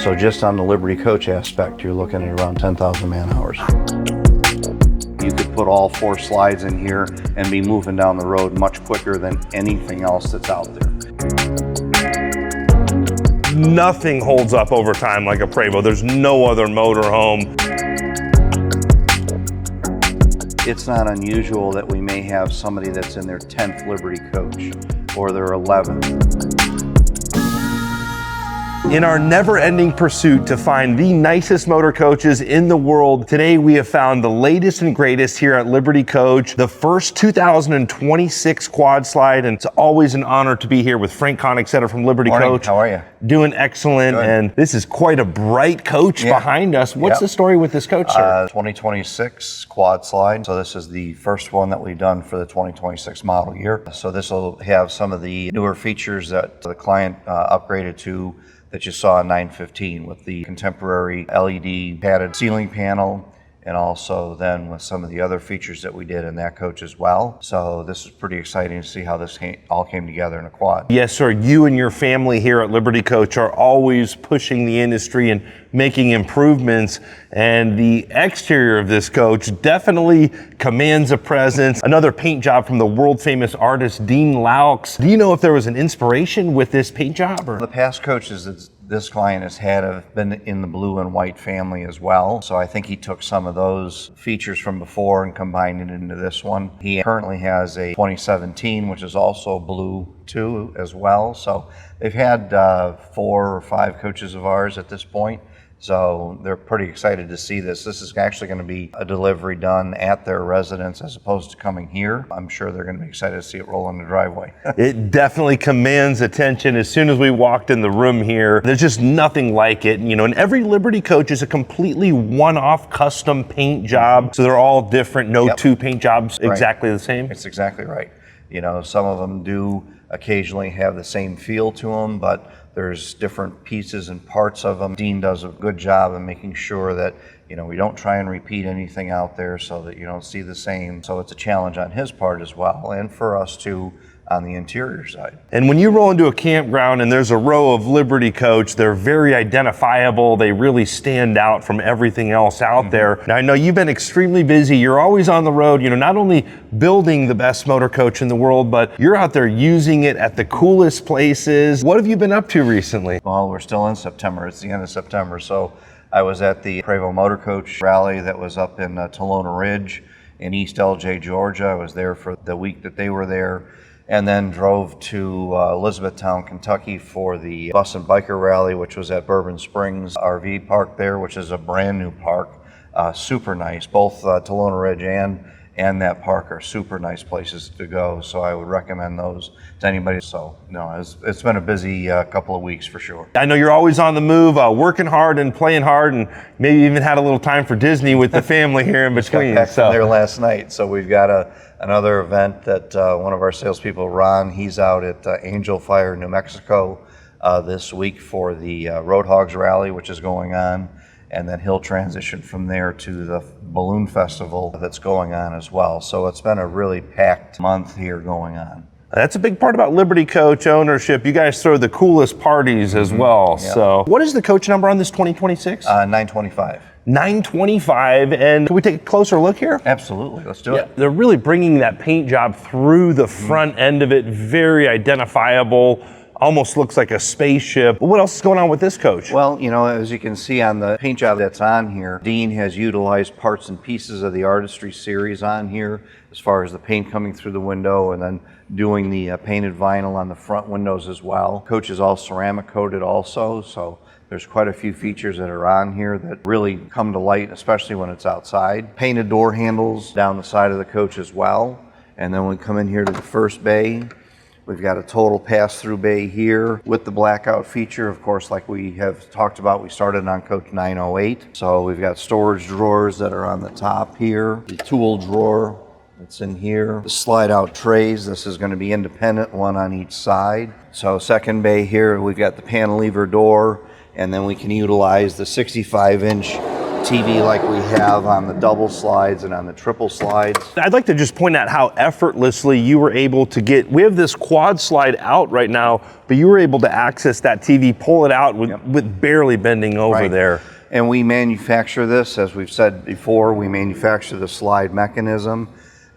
So just on the Liberty coach aspect, you're looking at around 10,000 man hours. You could put all 4 slides in here and be moving down the road much quicker than anything else that's out there. Nothing holds up over time like a Prevost. There's no other motorhome. It's not unusual that we may have somebody that's in their 10th Liberty coach or their 11th. In our never-ending pursuit to find the nicest motor coaches in the world, today we have found the latest and greatest here at Liberty Coach, the first 2026 quad slide, and it's always an honor to be here with Frank Koenigsegger from Liberty Morning. Coach. How are you? Doing excellent, Good. And this is quite a bright coach behind us. What's the story with this coach, sir? 2026 quad slide. So this is the first one that we've done for the 2026 model year. So this will have some of the newer features that the client upgraded to that you saw in 915 with the contemporary LED padded ceiling panel, and also then with some of the other features that we did in that coach as well. So this is pretty exciting to see how this all came together in a quad. Yes, sir. You and your family here at Liberty Coach are always pushing the industry and making improvements, and the exterior of this coach definitely commands a presence. Another paint job from the world famous artist Dean Laux. Do you know if there was an inspiration with this paint job? Or? The past coaches that this client has had have been in the blue and white family as well. So I think he took some of those features from before and combined it into this one. He currently has a 2017, which is also blue too as well. So they've had 4 or 5 coaches of ours at this point. So they're pretty excited to see this. This is actually going to be a delivery done at their residence as opposed to coming here. I'm sure they're going to be excited to see it roll in the driveway. It definitely commands attention. As soon as we walked in the room here, there's just nothing like it. You know, and every Liberty coach is a completely one-off custom paint job. So they're all different, no two paint jobs exactly the same. It's exactly right. You know, some of them do occasionally have the same feel to them, but there's different pieces and parts of them. Dean does a good job of making sure that, you know, we don't try and repeat anything out there so that you don't see the same. So it's a challenge on his part as well, and for us too on the interior side. And when you roll into a campground and there's a row of Liberty Coach, they're very identifiable. They really stand out from everything else out there. Now, I know you've been extremely busy. You're always on the road, you know, not only building the best motor coach in the world, but you're out there using it at the coolest places. What have you been up to recently? Well, we're still in September. It's the end of September. So I was at the Prevost Motor Coach rally that was up in Talona Ridge in East LJ, Georgia. I was there for the week that they were there, and then drove to Elizabethtown, Kentucky for the Bus and Biker Rally, which was at Bourbon Springs RV Park there, which is a brand new park. Super nice. Both Talona Ridge and that park are super nice places to go. So I would recommend those to anybody. So, no, it's been a busy couple of weeks for sure. I know you're always on the move, working hard and playing hard, and maybe even had a little time for Disney with the family here in between. Got back from there last night. So we've got another event that one of our salespeople, Ron, he's out at Angel Fire, New Mexico this week for the Road Hogs Rally, which is going on. And then he'll transition from there to the balloon festival that's going on as well. So it's been a really packed month here going on. That's a big part about Liberty Coach ownership. You guys throw the coolest parties as well. Yep. So what is the coach number on this 2026? 925. 925, and can we take a closer look here? Absolutely, let's do it. They're really bringing that paint job through the front end of it, very identifiable. Almost looks like a spaceship. What else is going on with this coach? Well, you know, as you can see on the paint job that's on here, Dean has utilized parts and pieces of the Artistry series on here, as far as the paint coming through the window and then doing the painted vinyl on the front windows as well. Coach is all ceramic coated also, so there's quite a few features that are on here that really come to light, especially when it's outside. Painted door handles down the side of the coach as well. And then when we come in here to the first bay, we've got a total pass-through bay here with the blackout feature. Of course, like we have talked about, we started on coach 908. So we've got storage drawers that are on the top here. The tool drawer that's in here. The slide-out trays, this is going to be independent, one on each side. So second bay here, we've got the cantilever door, and then we can utilize the 65-inch TV like we have on the double slides and on the triple slides. I'd like to just point out how effortlessly you were able to get, we have this quad slide out right now, but you were able to access that TV, pull it out with barely bending over there. And we manufacture this, as we've said before, we manufacture the slide mechanism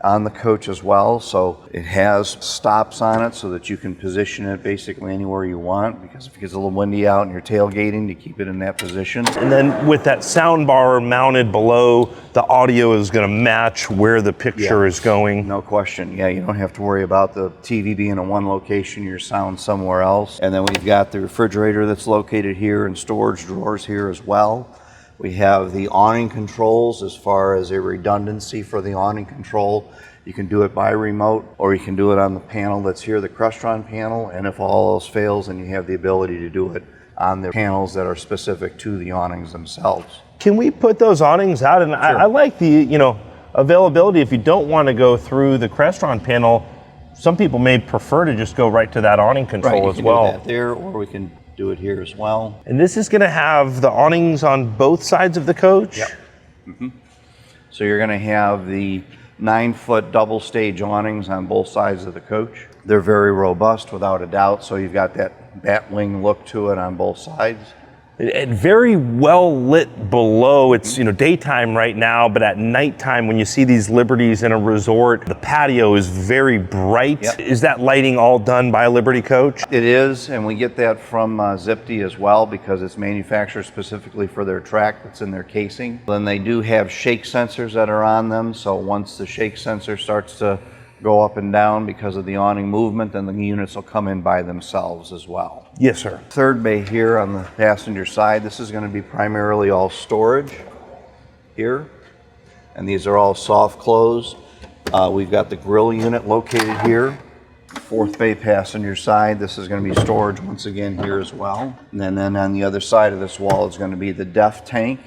on the coach as well. So it has stops on it so that you can position it basically anywhere you want, because if it gets a little windy out and you're tailgating, to keep it in that position. And then with that sound bar mounted below, the audio is going to match where the picture is going. No question. Yeah, you don't have to worry about the TV being in one location, your sound somewhere else. And then we've got the refrigerator that's located here and storage drawers here as well. We have the awning controls as far as a redundancy for the awning control. You can do it by remote, or you can do it on the panel that's here, the Crestron panel. And if all else fails, then you have the ability to do it on the panels that are specific to the awnings themselves. Can we put those awnings out? And I like the availability. If you don't want to go through the Crestron panel, some people may prefer to just go right to that awning control as well. Do that there, or we can do it here as well. And this is going to have the awnings on both sides of the coach? Yep. So you're going to have the 9-foot double stage awnings on both sides of the coach. They're very robust without a doubt, so you've got that bat wing look to it on both sides. And very well lit below. It's daytime right now, but at nighttime when you see these Liberties in a resort, the patio is very bright. Yep. Is that lighting all done by Liberty Coach? It is, and we get that from Zipty as well, because it's manufactured specifically for their track that's in their casing. Then they do have shake sensors that are on them, so once the shake sensor starts to go up and down because of the awning movement, then the units will come in by themselves as well. Yes, sir. Third bay here on the passenger side, this is going to be primarily all storage here, and these are all soft close. We've got the grill unit located here. Fourth bay passenger side, this is going to be storage once again here as well. And then on the other side of this wall is going to be the DEF tank.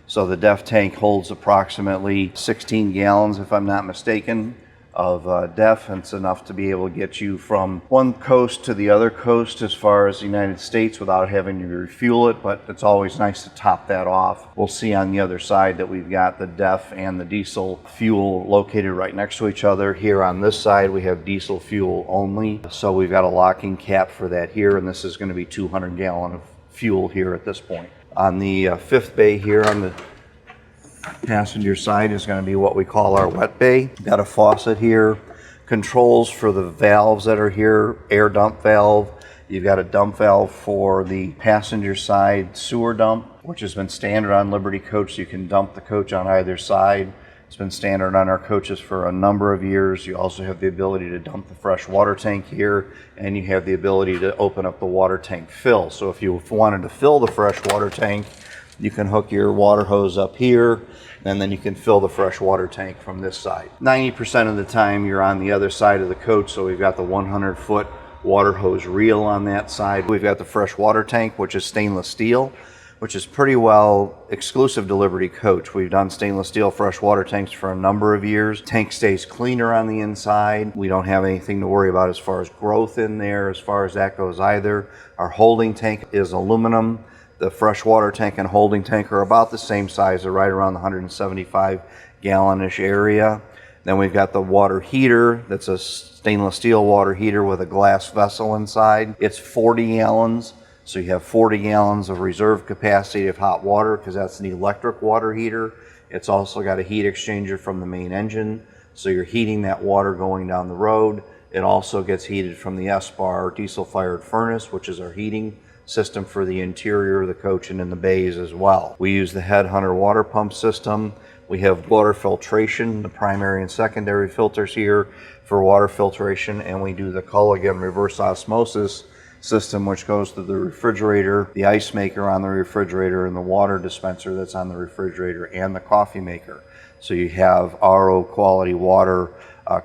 So the DEF tank holds approximately 16 gallons, if I'm not mistaken, of DEF, and it's enough to be able to get you from one coast to the other coast as far as the United States without having to refuel it, but it's always nice to top that off. We'll see on the other side that we've got the DEF and the diesel fuel located right next to each other. Here on this side we have diesel fuel only, so we've got a locking cap for that here, and this is going to be 200 gallon of fuel here at this point. On the fifth bay here on the passenger side is going to be what we call our wet bay. Got a faucet here, controls for the valves that are here, air dump valve. You've got a dump valve for the passenger side sewer dump, which has been standard on Liberty Coach, so you can dump the coach on either side. It's been standard on our coaches for a number of years. You also have the ability to dump the fresh water tank here, and you have the ability to open up the water tank fill. So if you wanted to fill the fresh water tank, you can hook your water hose up here, and then you can fill the fresh water tank from this side. 90% of the time you're on the other side of the coach, so we've got the 100-foot water hose reel on that side. We've got the fresh water tank, which is stainless steel, which is pretty well exclusive to Liberty Coach. We've done stainless steel fresh water tanks for a number of years. Tank stays cleaner on the inside. We don't have anything to worry about as far as growth in there, as far as that goes either. Our holding tank is aluminum. The freshwater tank and holding tank are about the same size. They're right around the 175 gallon-ish area. Then we've got the water heater. That's a stainless steel water heater with a glass vessel inside. It's 40 gallons. So you have 40 gallons of reserve capacity of hot water, because that's an electric water heater. It's also got a heat exchanger from the main engine. So you're heating that water going down the road. It also gets heated from the S-bar diesel-fired furnace, which is our heating system for the interior of the coach and in the bays as well. We use the Headhunter water pump system. We have water filtration, the primary and secondary filters here for water filtration, and we do the Culligan reverse osmosis system, which goes to the refrigerator, the ice maker on the refrigerator, and the water dispenser that's on the refrigerator, and the coffee maker. So you have RO quality water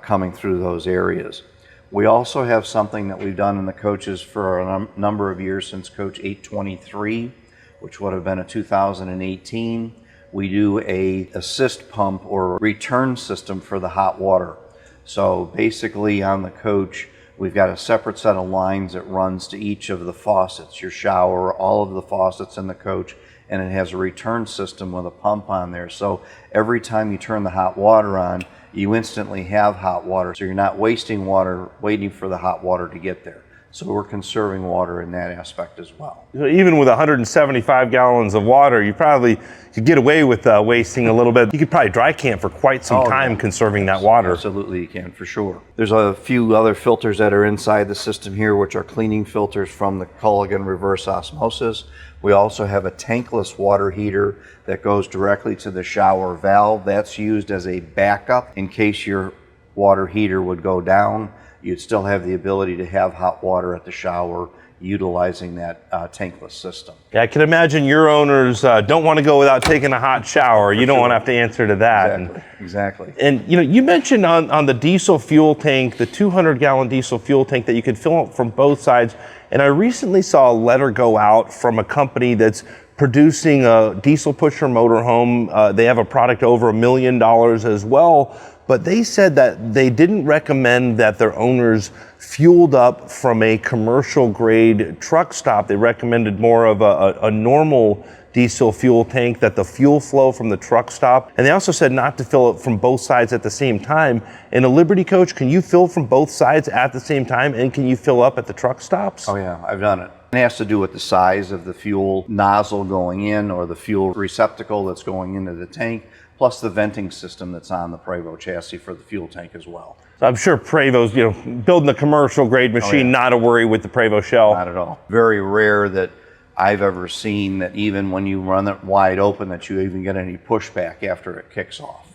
coming through those areas. We also have something that we've done in the coaches for a number of years, since Coach 823, which would have been a 2018. We do a assist pump or return system for the hot water. So basically on the coach, we've got a separate set of lines that runs to each of the faucets, your shower, all of the faucets in the coach, and it has a return system with a pump on there. So every time you turn the hot water on, you instantly have hot water. So you're not wasting water waiting for the hot water to get there. So we're conserving water in that aspect as well. So even with 175 gallons of water, you probably could get away with wasting a little bit. You could probably dry camp for quite some time conserving that water. Absolutely, you can, for sure. There's a few other filters that are inside the system here, which are cleaning filters from the Culligan reverse osmosis. We also have a tankless water heater that goes directly to the shower valve. That's used as a backup in case your water heater would go down. You'd still have the ability to have hot water at the shower utilizing that tankless system. Yeah, I can imagine your owners don't want to go without taking a hot shower. You don't want to have to answer to that. Exactly. And you know, you mentioned on the diesel fuel tank, the 200-gallon diesel fuel tank that you could fill up from both sides. And I recently saw a letter go out from a company that's producing a diesel pusher motorhome. They have a product over $1 million as well. But they said that they didn't recommend that their owners fueled up from a commercial grade truck stop. They recommended more of a normal diesel fuel tank, that the fuel flow from the truck stop. And they also said not to fill it from both sides at the same time. In a Liberty coach, can you fill from both sides at the same time, and can you fill up at the truck stops? Oh yeah, I've done it. It has to do with the size of the fuel nozzle going in or the fuel receptacle that's going into the tank, plus the venting system that's on the Prevost chassis for the fuel tank as well. So I'm sure Prevost, you know, building a commercial grade machine, not a worry with the Prevost shell. Not at all. Very rare that I've ever seen that even when you run it wide open that you even get any pushback after it kicks off.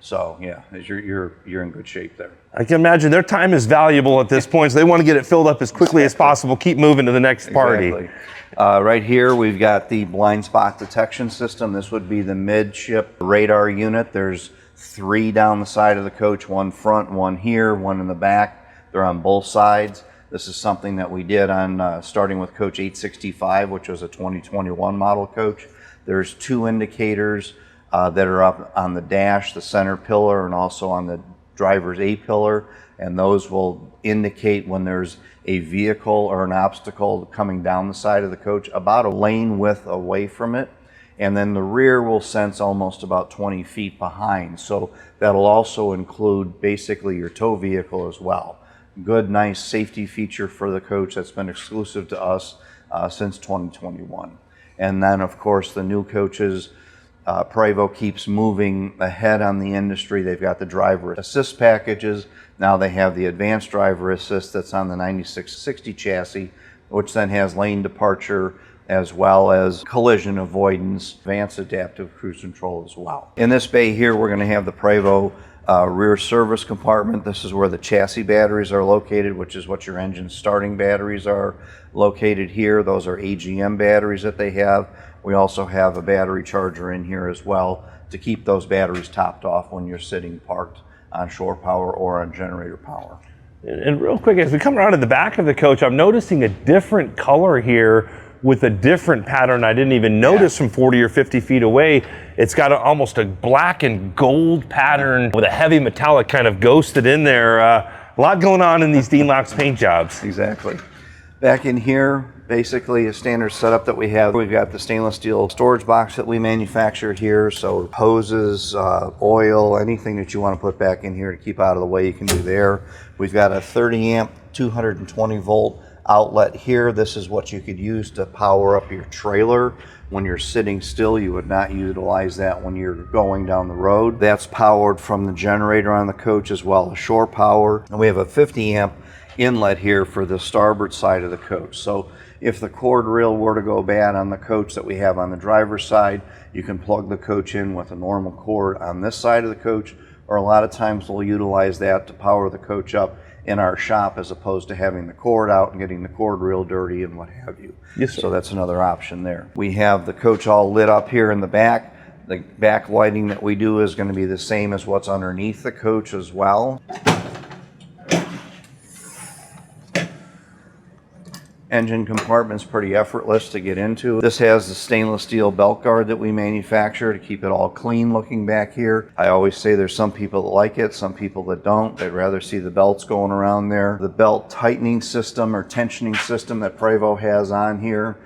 So yeah, you're in good shape there. I can imagine their time is valuable at this point, so they want to get it filled up as quickly as possible, keep moving to the next party. Exactly. Right here we've got the blind spot detection system. This would be the midship radar unit. There's 3 down the side of the coach, 1 front, 1 here, 1 in the back. They're on both sides. This is something that we did on starting with coach 865, which was a 2021 model coach. There's 2 indicators that are up on the dash, the center pillar, and also on the driver's A-pillar, and those will indicate when there's a vehicle or an obstacle coming down the side of the coach about a lane width away from it. And then the rear will sense almost about 20 feet behind. So that'll also include basically your tow vehicle as well. Good, nice safety feature for the coach that's been exclusive to us since 2021. And then of course the new coaches, Prevost keeps moving ahead on the industry. They've got the driver assist packages. Now they have the advanced driver assist that's on the 9660 chassis, which then has lane departure as well as collision avoidance, advanced adaptive cruise control as well. In this bay here, we're going to have the Prevost rear service compartment. This is where the chassis batteries are located, which is what your engine starting batteries are located here. Those are AGM batteries that they have. We also have a battery charger in here as well to keep those batteries topped off when you're sitting parked on shore power or on generator power. And real quick, as we come around to the back of the coach, I'm noticing a different color here with a different pattern I didn't even notice from 40 or 50 feet away. It's got almost a black and gold pattern with a heavy metallic kind of ghosted in there. A lot going on in these Dean Locks paint jobs. Exactly. Back in here, basically a standard setup that we have. We've got the stainless steel storage box that we manufacture here. So hoses, oil, anything that you want to put back in here to keep out of the way, you can do there. We've got a 30 amp, 220 volt outlet here. This is what you could use to power up your trailer. When you're sitting still, you would not utilize that when you're going down the road. That's powered from the generator on the coach as well as shore power. And we have a 50 amp inlet here for the starboard side of the coach. So if the cord reel were to go bad on the coach that we have on the driver's side, you can plug the coach in with a normal cord on this side of the coach, or a lot of times we'll utilize that to power the coach up in our shop as opposed to having the cord out and getting the cord reel dirty and what have you. Yes, sir. So that's another option there. We have the coach all lit up here in the back. The back lighting that we do is going to be the same as what's underneath the coach as well. Engine compartment's pretty effortless to get into. This has the stainless steel belt guard that we manufacture to keep it all clean looking back here. I always say there's some people that like it, some people that don't. They'd rather see the belts going around there. The belt tightening system or tensioning system that Prevost has on here,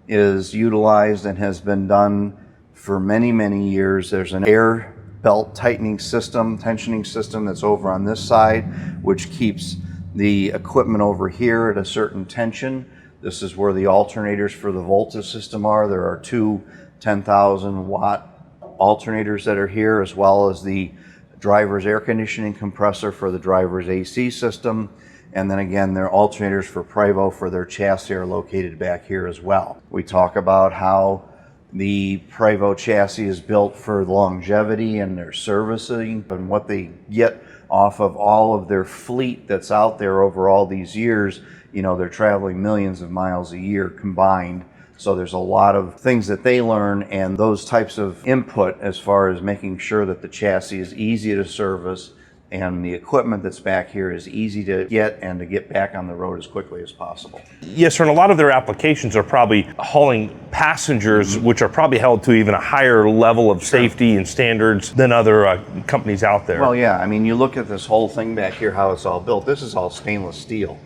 is utilized and has been done for many, many years. There's an air belt tightening system, tensioning system that's over on this side, which keeps the equipment over here at a certain tension. This is where the alternators for the Volta system are. There are two 10,000 watt alternators that are here, as well as the driver's air conditioning compressor for the driver's AC system. And then again, their alternators for Prevost for their chassis are located back here as well. We talk about how the Prevost chassis is built for longevity and their servicing and what they get off of all of their fleet that's out there over all these years. You know, they're traveling millions of miles a year combined. So there's a lot of things that they learn, and those types of input as far as making sure that the chassis is easy to service and the equipment that's back here is easy to get and to get back on the road as quickly as possible. Yes, sir, and a lot of their applications are probably hauling passengers, which are probably held to even a higher level of safety and standards than other companies out there. Well, yeah, I mean, you look at this whole thing back here, how it's all built. This is all stainless steel.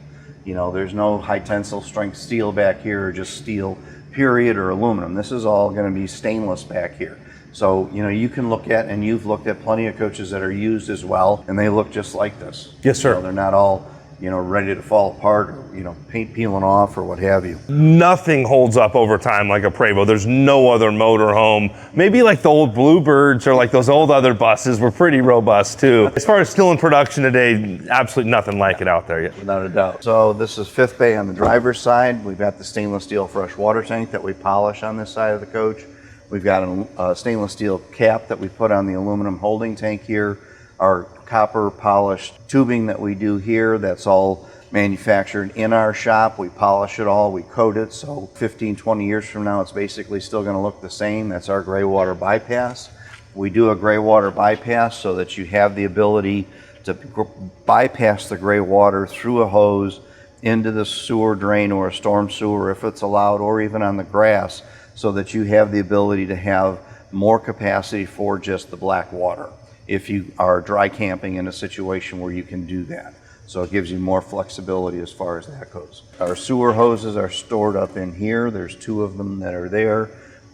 You know, there's no high tensile strength steel back here or just steel, period, or aluminum. This is all going to be stainless back here. So, you know, you can look at, and you've looked at plenty of coaches that are used as well, and they look just like this. Yes, sir. You know, they're not all, you know, ready to fall apart, or, you know, paint peeling off or what have you. Nothing holds up over time like a Prevost. There's no other motorhome. Maybe like the old Bluebirds or like those old other buses were pretty robust too. As far as still in production today, absolutely nothing like it out there yet. Without a doubt. So this is fifth bay on the driver's side. We've got the stainless steel fresh water tank that we polish on this side of the coach. We've got a stainless steel cap that we put on the aluminum holding tank here. Our copper polished tubing that we do here, that's all manufactured in our shop. We polish it all, we coat it, so 15, 20 years from now, it's basically still going to look the same. That's our gray water bypass. We do a gray water bypass so that you have the ability to bypass the gray water through a hose into the sewer drain or a storm sewer if it's allowed, or even on the grass, so that you have the ability to have more capacity for just the black water if you are dry camping in a situation where you can do that. So it gives you more flexibility as far as that goes. Our sewer hoses are stored up in here. There's two of them that are there.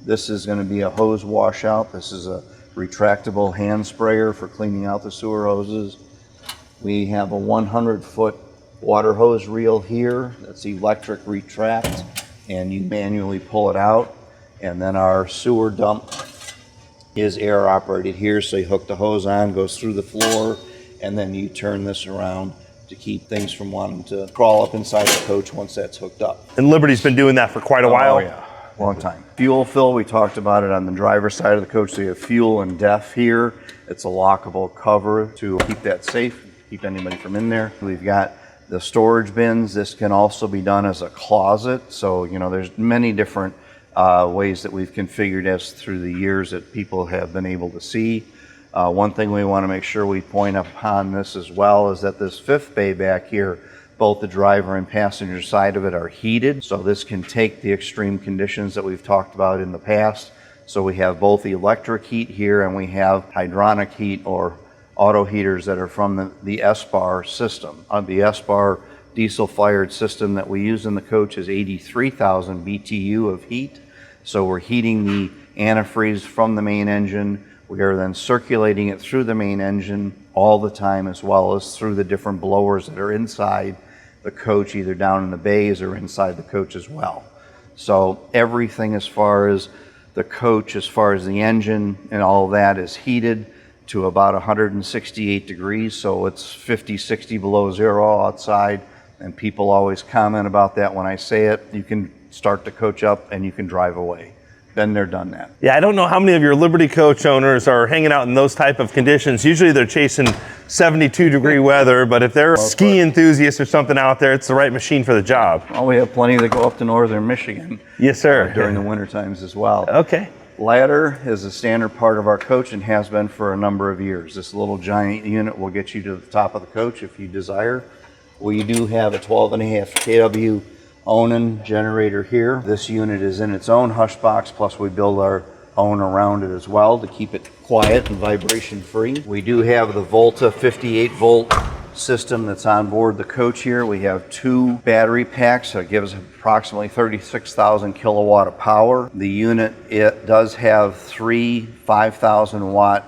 This is going to be a hose washout. This is a retractable hand sprayer for cleaning out the sewer hoses. We have a 100-foot water hose reel here. That's electric retract, and you manually pull it out. And then our sewer dump is air operated here, so you hook the hose on, goes through the floor, and then you turn this around to keep things from wanting to crawl up inside the coach once that's hooked up. And Liberty's been doing that for quite a while. Oh yeah, long time. Fuel fill, we talked about it on the driver's side of the coach. So you have fuel and def here. It's a lockable cover to keep that safe, keep anybody from in there. We've got the storage bins. This can also be done as a closet. So, you know, there's many different ways that we've configured this through the years that people have been able to see. One thing we want to make sure we point upon this as well is that this fifth bay back here, both the driver and passenger side of it are heated. So this can take the extreme conditions that we've talked about in the past. So we have both electric heat here, and we have hydronic heat or auto heaters that are from the S-Bar system. The S-Bar diesel fired system that we use in the coach is 83,000 BTU of heat. So we're heating the antifreeze from the main engine. We are then circulating it through the main engine all the time, as well as through the different blowers that are inside the coach, either down in the bays or inside the coach as well. So everything as far as the coach, as far as the engine and all of that, is heated to about 168 degrees. So it's 50, 60 below zero outside. And people always comment about that when I say it. You can start the coach up and you can drive away. Been there, done that. Yeah, I don't know how many of your Liberty coach owners are hanging out in those type of conditions. Usually they're chasing 72-degree weather, but if they're ski enthusiasts or something out there, it's the right machine for the job. Oh, we have plenty that go up to northern Michigan. Yes, sir. During the winter times as well. Okay. Ladder is a standard part of our coach and has been for a number of years. This little giant unit will get you to the top of the coach if you desire. We do have a 12.5 kW Onan generator here. This unit is in its own hush box, plus we build our own around it as well to keep it quiet and vibration free. We do have the Volta 58 volt system that's on board the coach here. We have 2 battery packs, so it gives approximately 36,000 kilowatt of power. The unit, it does have 3 5,000 watt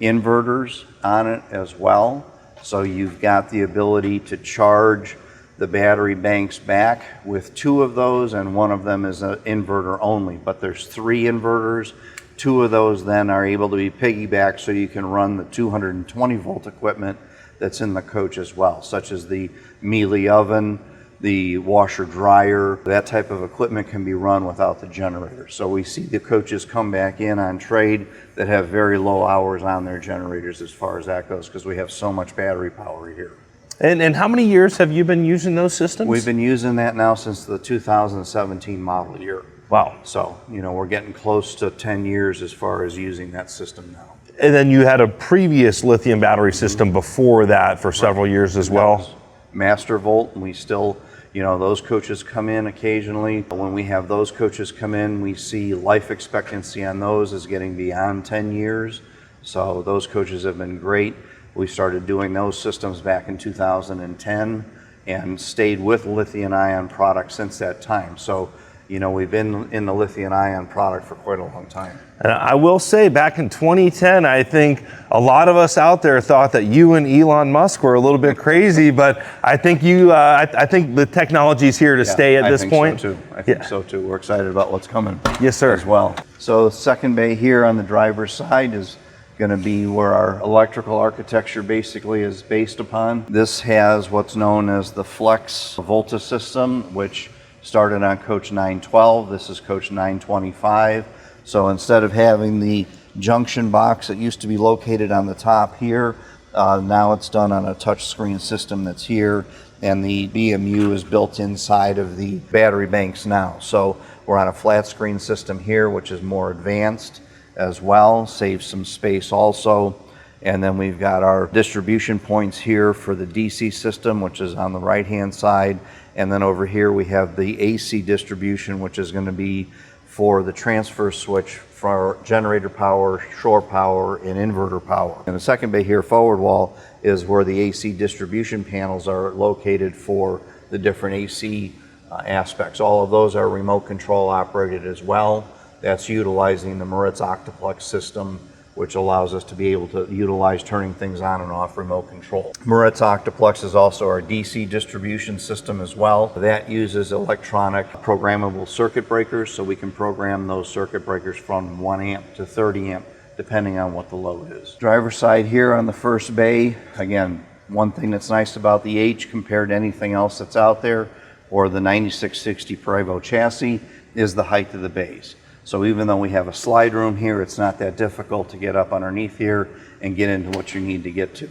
inverters on it as well. So you've got the ability to charge the battery banks back with 2 of those, and one of them is an inverter only, but there's 3 inverters. 2 of those then are able to be piggybacked, so you can run the 220 volt equipment that's in the coach as well, such as the Mealy oven, the washer dryer. That type of equipment can be run without the generator. So we see the coaches come back in on trade that have very low hours on their generators as far as that goes, because we have so much battery power here. And how many years have you been using those systems? We've been using that now since the 2017 model year. Wow. So, we're getting close to 10 years as far as using that system now. And then you had a previous lithium battery system before that for several years as well? Master Volt, and we still, those coaches come in occasionally. When we have those coaches come in, we see life expectancy on those is getting beyond 10 years. So those coaches have been great. We started doing those systems back in 2010 and stayed with lithium-ion products since that time. So, we've been in the lithium-ion product for quite a long time. And I will say, back in 2010, I think a lot of us out there thought that you and Elon Musk were a little bit crazy, but I think I think the technology's here to stay at this point. I think so too. We're excited about what's coming. Yes, sir. As well. So the second bay here on the driver's side is going to be where our electrical architecture basically is based upon. This has what's known as the Flex Volta system, which started on coach 912. This is coach 925. So instead of having the junction box that used to be located on the top here, now it's done on a touchscreen system that's here, and the BMU is built inside of the battery banks now. So we're on a flat screen system here, which is more advanced as well, saves some space also. And then we've got our distribution points here for the DC system, which is on the right hand side. And then over here we have the AC distribution, which is going to be for the transfer switch for generator power, shore power, and inverter power. And the second bay here, forward wall, is where the AC distribution panels are located for the different AC aspects. All of those are remote control operated as well. That's utilizing the Moritz Octoplex system, which allows us to be able to utilize turning things on and off remote control. Moritz Octoplex is also our DC distribution system as well. That uses electronic programmable circuit breakers, so we can program those circuit breakers from 1 amp to 30 amp, depending on what the load is. Driver's side here on the first bay, again, one thing that's nice about the H compared to anything else that's out there, or the 9660 Prevost chassis, is the height of the bays. So even though we have a slide room here, it's not that difficult to get up underneath here and get into what you need to get to.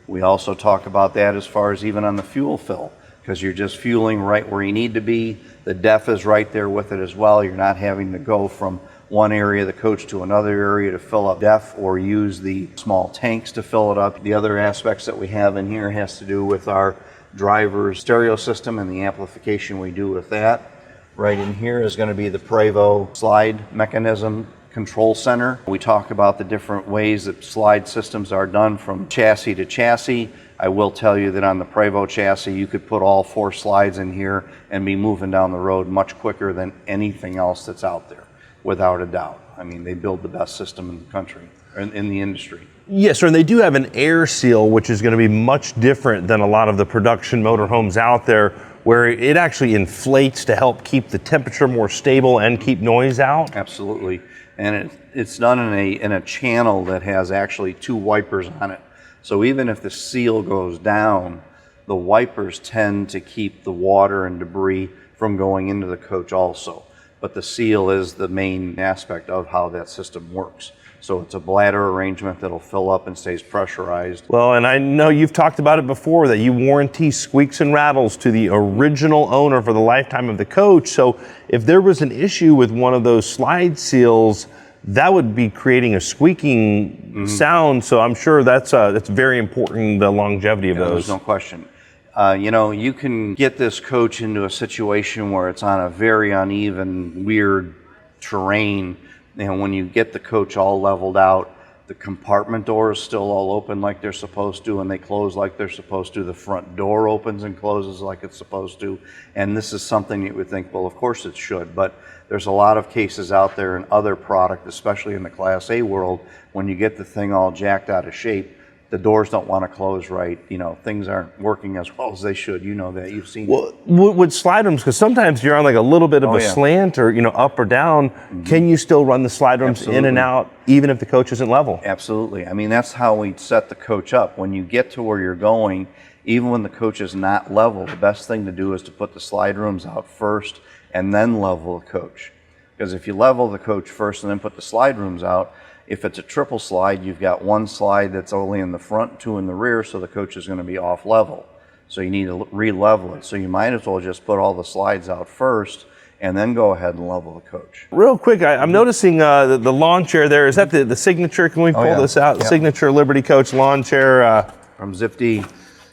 We also talk about that as far as even on the fuel fill, because you're just fueling right where you need to be. The DEF is right there with it as well. You're not having to go from one area of the coach to another area to fill up DEF or use the small tanks to fill it up. The other aspects that we have in here has to do with our driver's stereo system and the amplification we do with that. Right in here is going to be the Prevost slide mechanism control center. We talk about the different ways that slide systems are done from chassis to chassis. I will tell you that on the Prevost chassis, you could put all 4 slides in here and be moving down the road much quicker than anything else that's out there, without a doubt. I mean, they build the best system in the country, in the industry. Yes, sir, and they do have an air seal, which is going to be much different than a lot of the production motorhomes out there, where it actually inflates to help keep the temperature more stable and keep noise out. Absolutely, and it's done in a channel that has actually 2 wipers on it. So even if the seal goes down, the wipers tend to keep the water and debris from going into the coach also. But the seal is the main aspect of how that system works. So it's a bladder arrangement that'll fill up and stays pressurized. Well, and I know you've talked about it before, that you warranty squeaks and rattles to the original owner for the lifetime of the coach. So if there was an issue with one of those slide seals, that would be creating a squeaking sound. So I'm sure that's very important, the longevity of those. There's no question. You can get this coach into a situation where it's on a very uneven, weird terrain. And when you get the coach all leveled out, The compartment doors still all open like they're supposed to, and they close like they're supposed to. The front door opens and closes like it's supposed to. And this is something you would think, well, of course it should, but there's a lot of cases out there in other product, especially in the Class A world, when you get the thing all jacked out of shape, the doors don't want to close right. You know, things aren't working as well as they should. You know that. You've seen it. Would slide rooms, because sometimes you're on like a little bit of a slant or, you know, up or down. Can you still run the slide rooms in and out even if the coach isn't level? Absolutely. I mean, that's how we set the coach up. When you get to where you're going, even when the coach is not level, the best thing to do is to put the slide rooms out first and then level the coach. Because if you level the coach first and then put the slide rooms out, if it's a triple slide, you've got one slide that's only in the front, two in the rear, so the coach is going to be off level. So you need to re-level it. So you might as well just put all the slides out first and then go ahead and level the coach. Real quick, I'm noticing the lawn chair there. Is that the signature? Can we pull this out? Yeah. Signature Liberty Coach lawn chair. From Zip-D.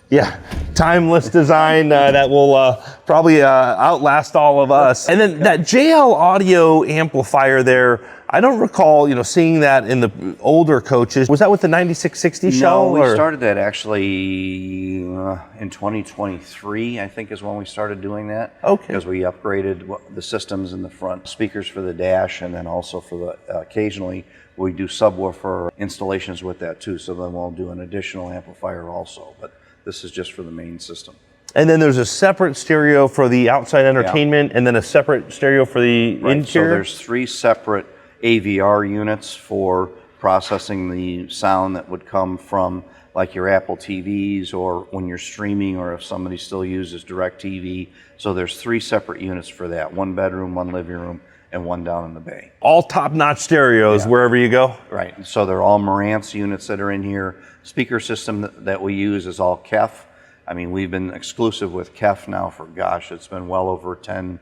Yeah, timeless design that will probably outlast all of us. And then that JL audio amplifier there, I don't recall, you know, seeing that in the older coaches. Was that with the 9660 shell? No, we started that actually in 2023, I think is when we started doing that. Okay. Because we upgraded the systems in the front, speakers for the dash, and then also for the occasionally we do subwoofer installations with that too. So then we'll do an additional amplifier also. But this is just for the main system. And then there's a separate stereo for the outside entertainment, and then a separate stereo for the interior? So there's 3 separate AVR units for processing the sound that would come from like your Apple TVs or when you're streaming, or if somebody still uses DirecTV. So there's 3 separate units for that. 1 bedroom, 1 living room, and 1 down in the bay. All top-notch stereos wherever you go? Right, so they're all Marantz units that are in here. Speaker system that we use is all KEF. I mean, we've been exclusive with KEF now for, gosh, it's been well over 10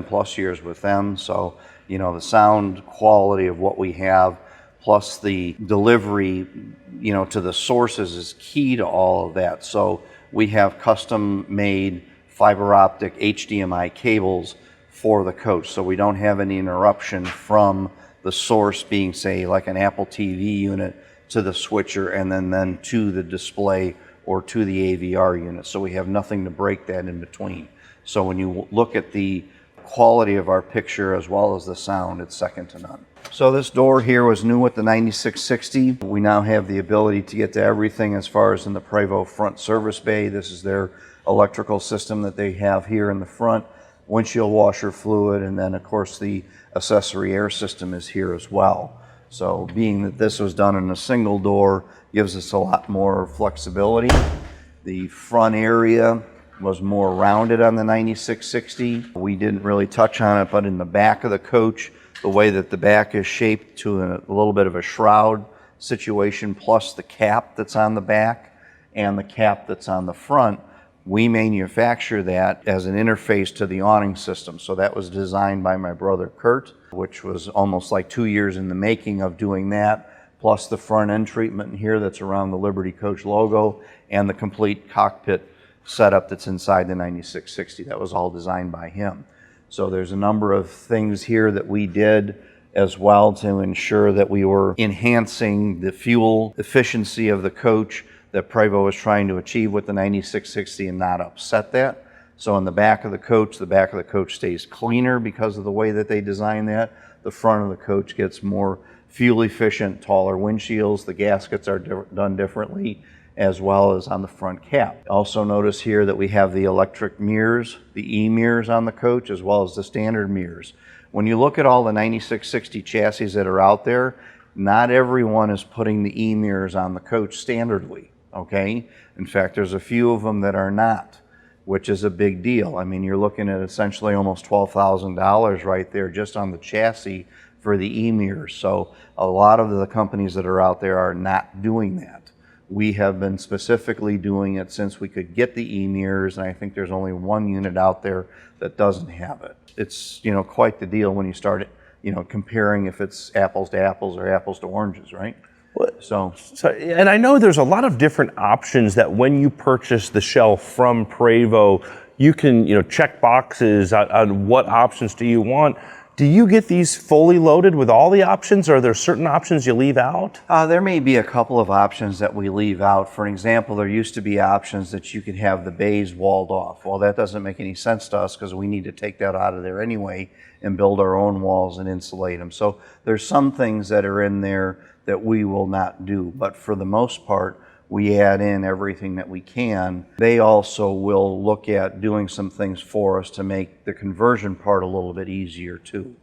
plus years with them. So, you know, the sound quality of what we have, plus the delivery, you know, to the sources is key to all of that. So we have custom-made fiber optic HDMI cables for the coach, so we don't have any interruption from the source being, say, like an Apple TV unit to the switcher and then to the display or to the AVR unit. So we have nothing to break that in between. So when you look at the quality of our picture as well as the sound, it's second to none. So this door here was new with the 9660. We now have the ability to get to everything as far as in the Prevost front service bay. This is their electrical system that they have here in the front. Windshield washer fluid, and then of course the accessory air system is here as well. So being that this was done in a single door gives us a lot more flexibility. The front area was more rounded on the 9660. We didn't really touch on it, but in the back of the coach, the way that the back is shaped to a little bit of a shroud situation, plus the cap that's on the back and the cap that's on the front, we manufacture that as an interface to the awning system. So that was designed by my brother Kurt, which was almost like 2 years in the making of doing that, plus the front end treatment here that's around the Liberty Coach logo and the complete cockpit setup that's inside the 9660. That was all designed by him. So there's a number of things here that we did as well to ensure that we were enhancing the fuel efficiency of the coach that Prevost was trying to achieve with the 9660 and not upset that. So in the back of the coach stays cleaner because of the way that they design that. The front of the coach gets more fuel efficient, taller windshields. The gaskets are done differently, as well as on the front cap. Also notice here that we have the electric mirrors, the E-mirrors on the coach, as well as the standard mirrors. When you look at all the 9660 chassis that are out there, not everyone is putting the E-mirrors on the coach standardly, okay? In fact, there's a few of them that are not, which is a big deal. I mean, you're looking at essentially almost $12,000 right there just on the chassis for the E-mirrors. So a lot of the companies that are out there are not doing that. We have been specifically doing it since we could get the E-mirrors, and I think there's only one unit out there that doesn't have it. It's, you know, quite the deal when you start, you know, comparing if it's apples to apples or apples to oranges, right? So, and I know there's a lot of different options that when you purchase the shell from Prevost, you can, you know, check boxes on what options do you want. Do you get these fully loaded with all the options, or are there certain options you leave out? There may be a couple of options that we leave out. For example, there used to be options that you could have the bays walled off. Well, that doesn't make any sense to us because we need to take that out of there anyway and build our own walls and insulate them. So there's some things that are in there that we will not do, but for the most part, we add in everything that we can. They also will look at doing some things for us to make the conversion part a little bit easier too.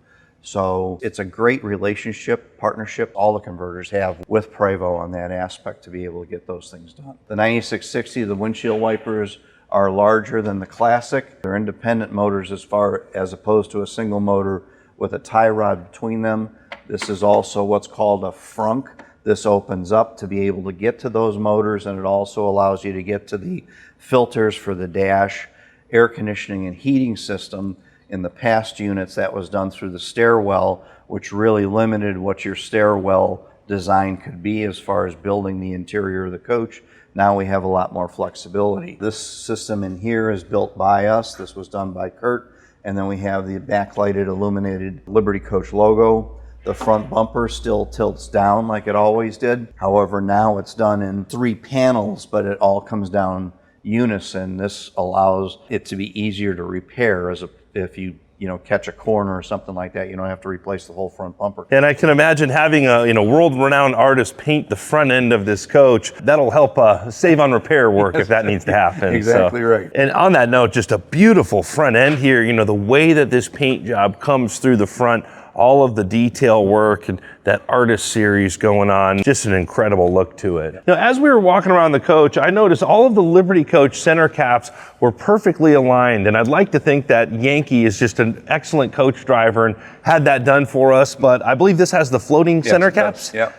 So it's a great relationship, partnership all the converters have with Prevost on that aspect to be able to get those things done. The 9660, the windshield wipers are larger than the Classic. They're independent motors as opposed to a single motor with a tie rod between them. This is also what's called a frunk. This opens up to be able to get to those motors, and it also allows you to get to the filters for the dash, air conditioning and heating system. In the past units, that was done through the stairwell, which really limited what your stairwell design could be as far as building the interior of the coach. Now we have a lot more flexibility. This system in here is built by us. This was done by Kurt. And then we have the backlighted illuminated Liberty Coach logo. The front bumper still tilts down like it always did. However, now it's done in 3 panels, but it all comes down unison. This allows it to be easier to repair if you catch a corner or something like that. You don't have to replace the whole front bumper. And I can imagine having a world-renowned artist paint the front end of this coach. That'll help save on repair work if that needs to happen. Exactly right. And on that note, just a beautiful front end here. The way that this paint job comes through the front, all of the detail work and that artist series going on, just an incredible look to it. As we were walking around the coach, I noticed all of the Liberty Coach center caps were perfectly aligned, and I'd like to think that Yankee is just an excellent coach driver and had that done for us, but I believe this has the floating center caps? Yeah.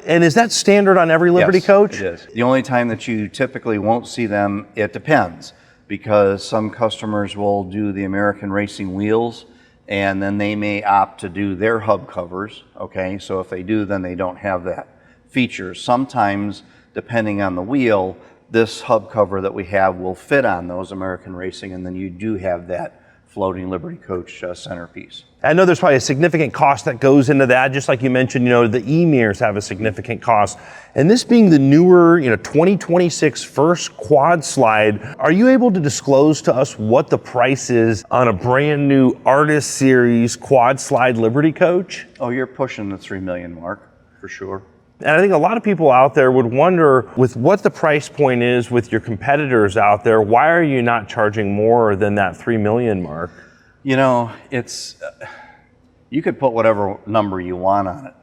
And is that standard on every Liberty Coach? It is. The only time that you typically won't see them, it depends, because some customers will do the American Racing wheels, and then they may opt to do their hub covers, okay? So if they do, then they don't have that feature. Sometimes, depending on the wheel, this hub cover that we have will fit on those American Racing, and then you do have that floating Liberty Coach centerpiece. I know there's probably a significant cost that goes into that, just like you mentioned, the e-mirrors have a significant cost. And this being the newer, 2026 first quad slide, are you able to disclose to us what the price is on a brand new Artist Series quad slide Liberty Coach? Oh, you're pushing the $3 million mark, for sure. And I think a lot of people out there would wonder, with what the price point is with your competitors out there, why are you not charging more than that $3 million mark? It's, you could put whatever number you want on it,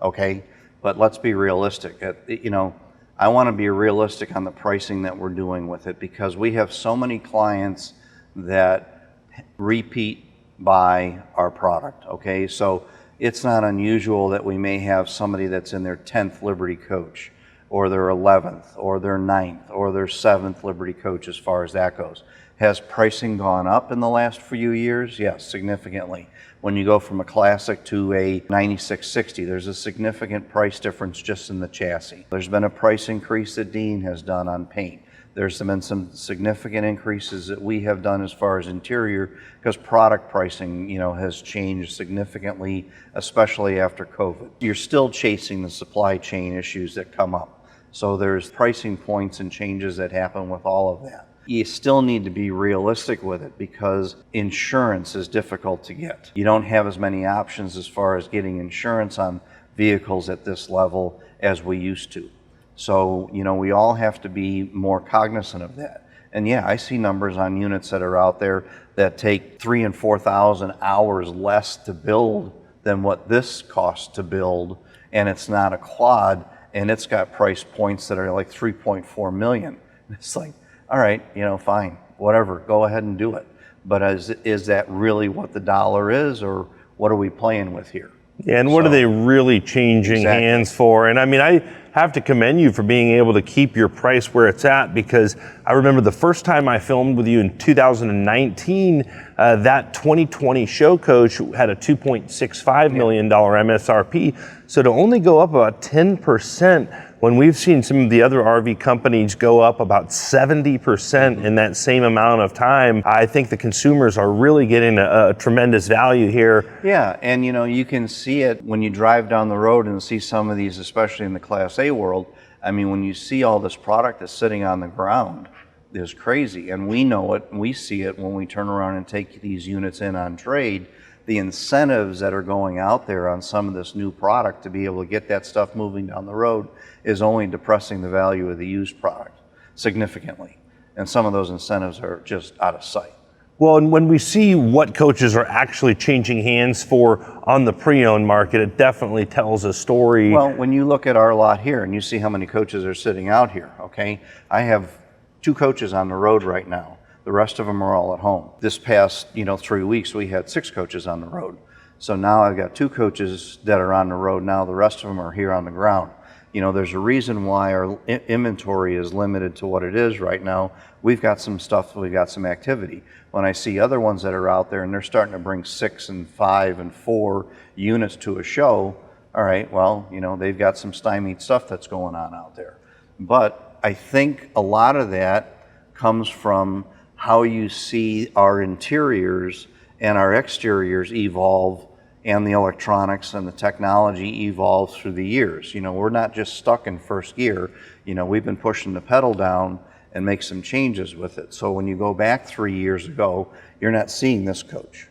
okay? But let's be realistic. I want to be realistic on the pricing that we're doing with it, because we have so many clients that repeat buy our product, okay? So it's not unusual that we may have somebody that's in their 10th Liberty Coach, or their 11th, or their 9th, or their 7th Liberty Coach as far as that goes. Has pricing gone up in the last few years? Yes, significantly. When you go from a Classic to a 9660, there's a significant price difference just in the chassis. There's been a price increase that Dean has done on paint. There's been some significant increases that we have done as far as interior, because product pricing, has changed significantly, especially after COVID. You're still chasing the supply chain issues that come up. So there's pricing points and changes that happen with all of that. You still need to be realistic with it, because insurance is difficult to get. You don't have as many options as far as getting insurance on vehicles at this level as we used to. So, we all have to be more cognizant of that. And yeah, I see numbers on units that are out there that take 3,000 and 4,000 hours less to build than what this costs to build, and it's not a quad, and it's got price points that are like 3.4 million. It's like, all right, fine, whatever, go ahead and do it. But is that really what the dollar is, or what are we playing with here? Yeah, and what are they really changing hands for? And I have to commend you for being able to keep your price where it's at, because I remember the first time I filmed with you in 2019, that 2020 show coach had a $2.65 million MSRP. So to only go up about 10% when we've seen some of the other RV companies go up about 70% in that same amount of time, I think the consumers are really getting a tremendous value here. Yeah, and you know, you can see it when you drive down the road and see some of these, especially in the Class A world. I mean, when you see all this product that's sitting on the ground, it's crazy. And we know it, and we see it when we turn around and take these units in on trade. The incentives that are going out there on some of this new product to be able to get that stuff moving down the road is only depressing the value of the used product significantly. And some of those incentives are just out of sight. Well, and when we see what coaches are actually changing hands for on the pre-owned market, it definitely tells a story. Well, when you look at our lot here and you see how many coaches are sitting out here, okay? I have 2 coaches on the road right now. The rest of them are all at home. This past, 3 weeks, we had 6 coaches on the road. So now I've got 2 coaches that are on the road now. The rest of them are here on the ground. There's a reason why our inventory is limited to what it is right now. We've got some stuff, we've got some activity. When I see other ones that are out there and they're starting to bring 6 and 5 and 4 units to a show, all right, well, they've got some stymied stuff that's going on out there. But I think a lot of that comes from how you see our interiors and our exteriors evolve, and the electronics and the technology evolves through the years. We're not just stuck in first gear. We've been pushing the pedal down and make some changes with it. So when you go back 3 years ago, you're not seeing this coach,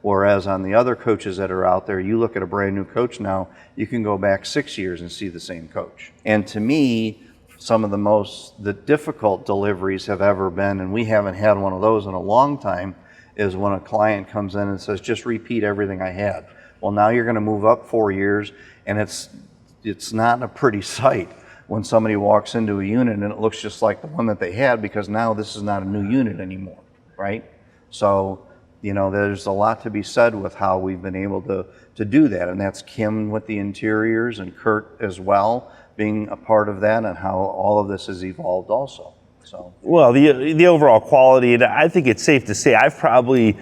whereas on the other coaches that are out there, you look at a brand new coach now, you can go back 6 years and see the same coach. And to me, some of the difficult deliveries have ever been, and we haven't had one of those in a long time, is when a client comes in and says, just repeat everything I had. Well, now you're going to move up 4 years, and it's not a pretty sight when somebody walks into a unit and it looks just like the one that they had, because now this is not a new unit anymore, right? So, there's a lot to be said with how we've been able to do that, and that's Kim with the interiors and Kurt as well, being a part of that, and how all of this has evolved also. So, well, the overall quality, and I think it's safe to say I've probably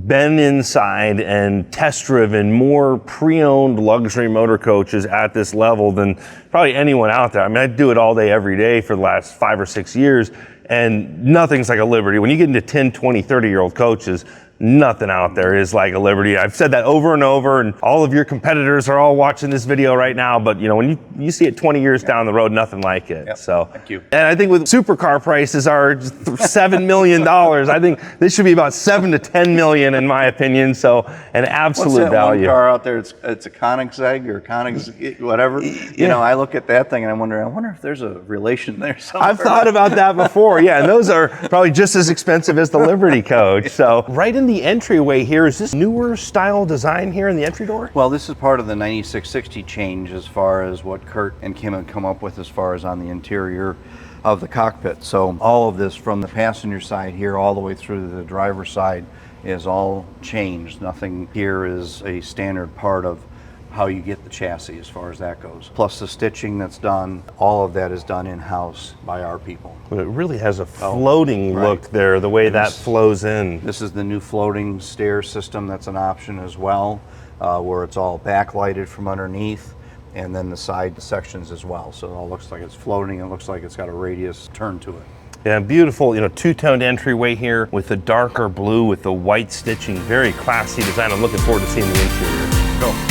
been inside and test driven more pre-owned luxury motor coaches at this level than probably anyone out there. I mean, I do it all day, every day for the last 5 or 6 years, and nothing's like a Liberty. When you get into 10, 20, 30-year-old coaches, nothing out there is like a Liberty. I've said that over and over, and all of your competitors are all watching this video right now, but when you see it 20 years down the road, nothing like it. Yep. So thank you. And I think with supercar prices are $7 million, I think this should be about 7 to 10 million in my opinion. So an absolute What's that value. one car out there? It's a Koenigsegg or Koenigs whatever. I look at that thing and I wonder if there's a relation there somewhere. I've thought about that before, yeah, and those are probably just as expensive as the Liberty coach. So right in the entryway here, is this newer style design here in the entry door? Well, this is part of the 9660 change as far as what Kurt and Kim have come up with as far as on the interior of the cockpit. So all of this from the passenger side here all the way through to the driver's side is all changed. Nothing here is a standard part of how you get the chassis as far as that goes. Plus the stitching that's done, all of that is done in-house by our people. Well, it really has a floating right. look there, the way that flows in. This is the new floating stair system that's an option as well, where it's all backlighted from underneath, and then the side sections as well. So it all looks like it's floating. It looks like it's got a radius turn to it. Yeah, beautiful, two-toned entryway here with the darker blue with the white stitching. Very classy design. I'm looking forward to seeing the interior. Go.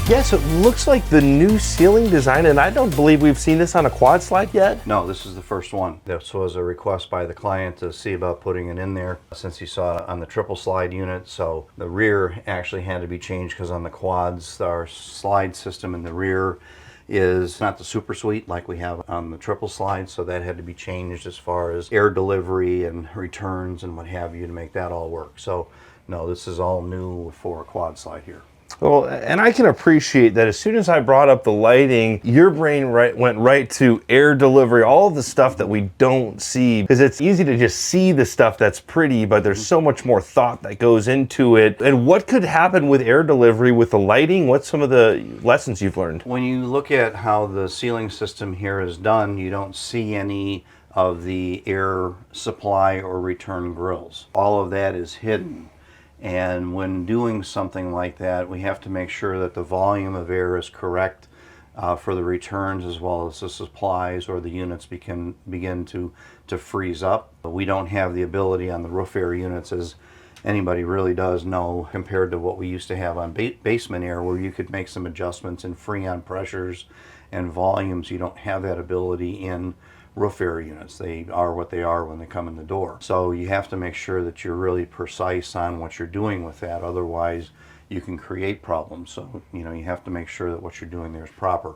Yes, it looks like the new ceiling design, and I don't believe we've seen this on a quad slide yet. No, this is the first one. This was a request by the client to see about putting it in there since he saw it on the triple slide unit. So the rear actually had to be changed because on the quads, our slide system in the rear is not the super suite like we have on the triple slide. So that had to be changed as far as air delivery and returns and what have you to make that all work. So no, this is all new for a quad slide here. Well, and I can appreciate that as soon as I brought up the lighting, your brain went right to air delivery, all of the stuff that we don't see, because it's easy to just see the stuff that's pretty, but there's so much more thought that goes into it. And what could happen with air delivery with the lighting? What's some of the lessons you've learned? When you look at how the ceiling system here is done, you don't see any of the air supply or return grills. All of that is hidden. And when doing something like that, we have to make sure that the volume of air is correct for the returns as well as the supplies, or the units begin to freeze up. We don't have the ability on the roof air units, as anybody really does know, compared to what we used to have on basement air, where you could make some adjustments in freon pressures and volumes. You don't have that ability in roof air units. They are what they are when they come in the door. So you have to make sure that you're really precise on what you're doing with that. Otherwise, you can create problems. So, you have to make sure that what you're doing there is proper.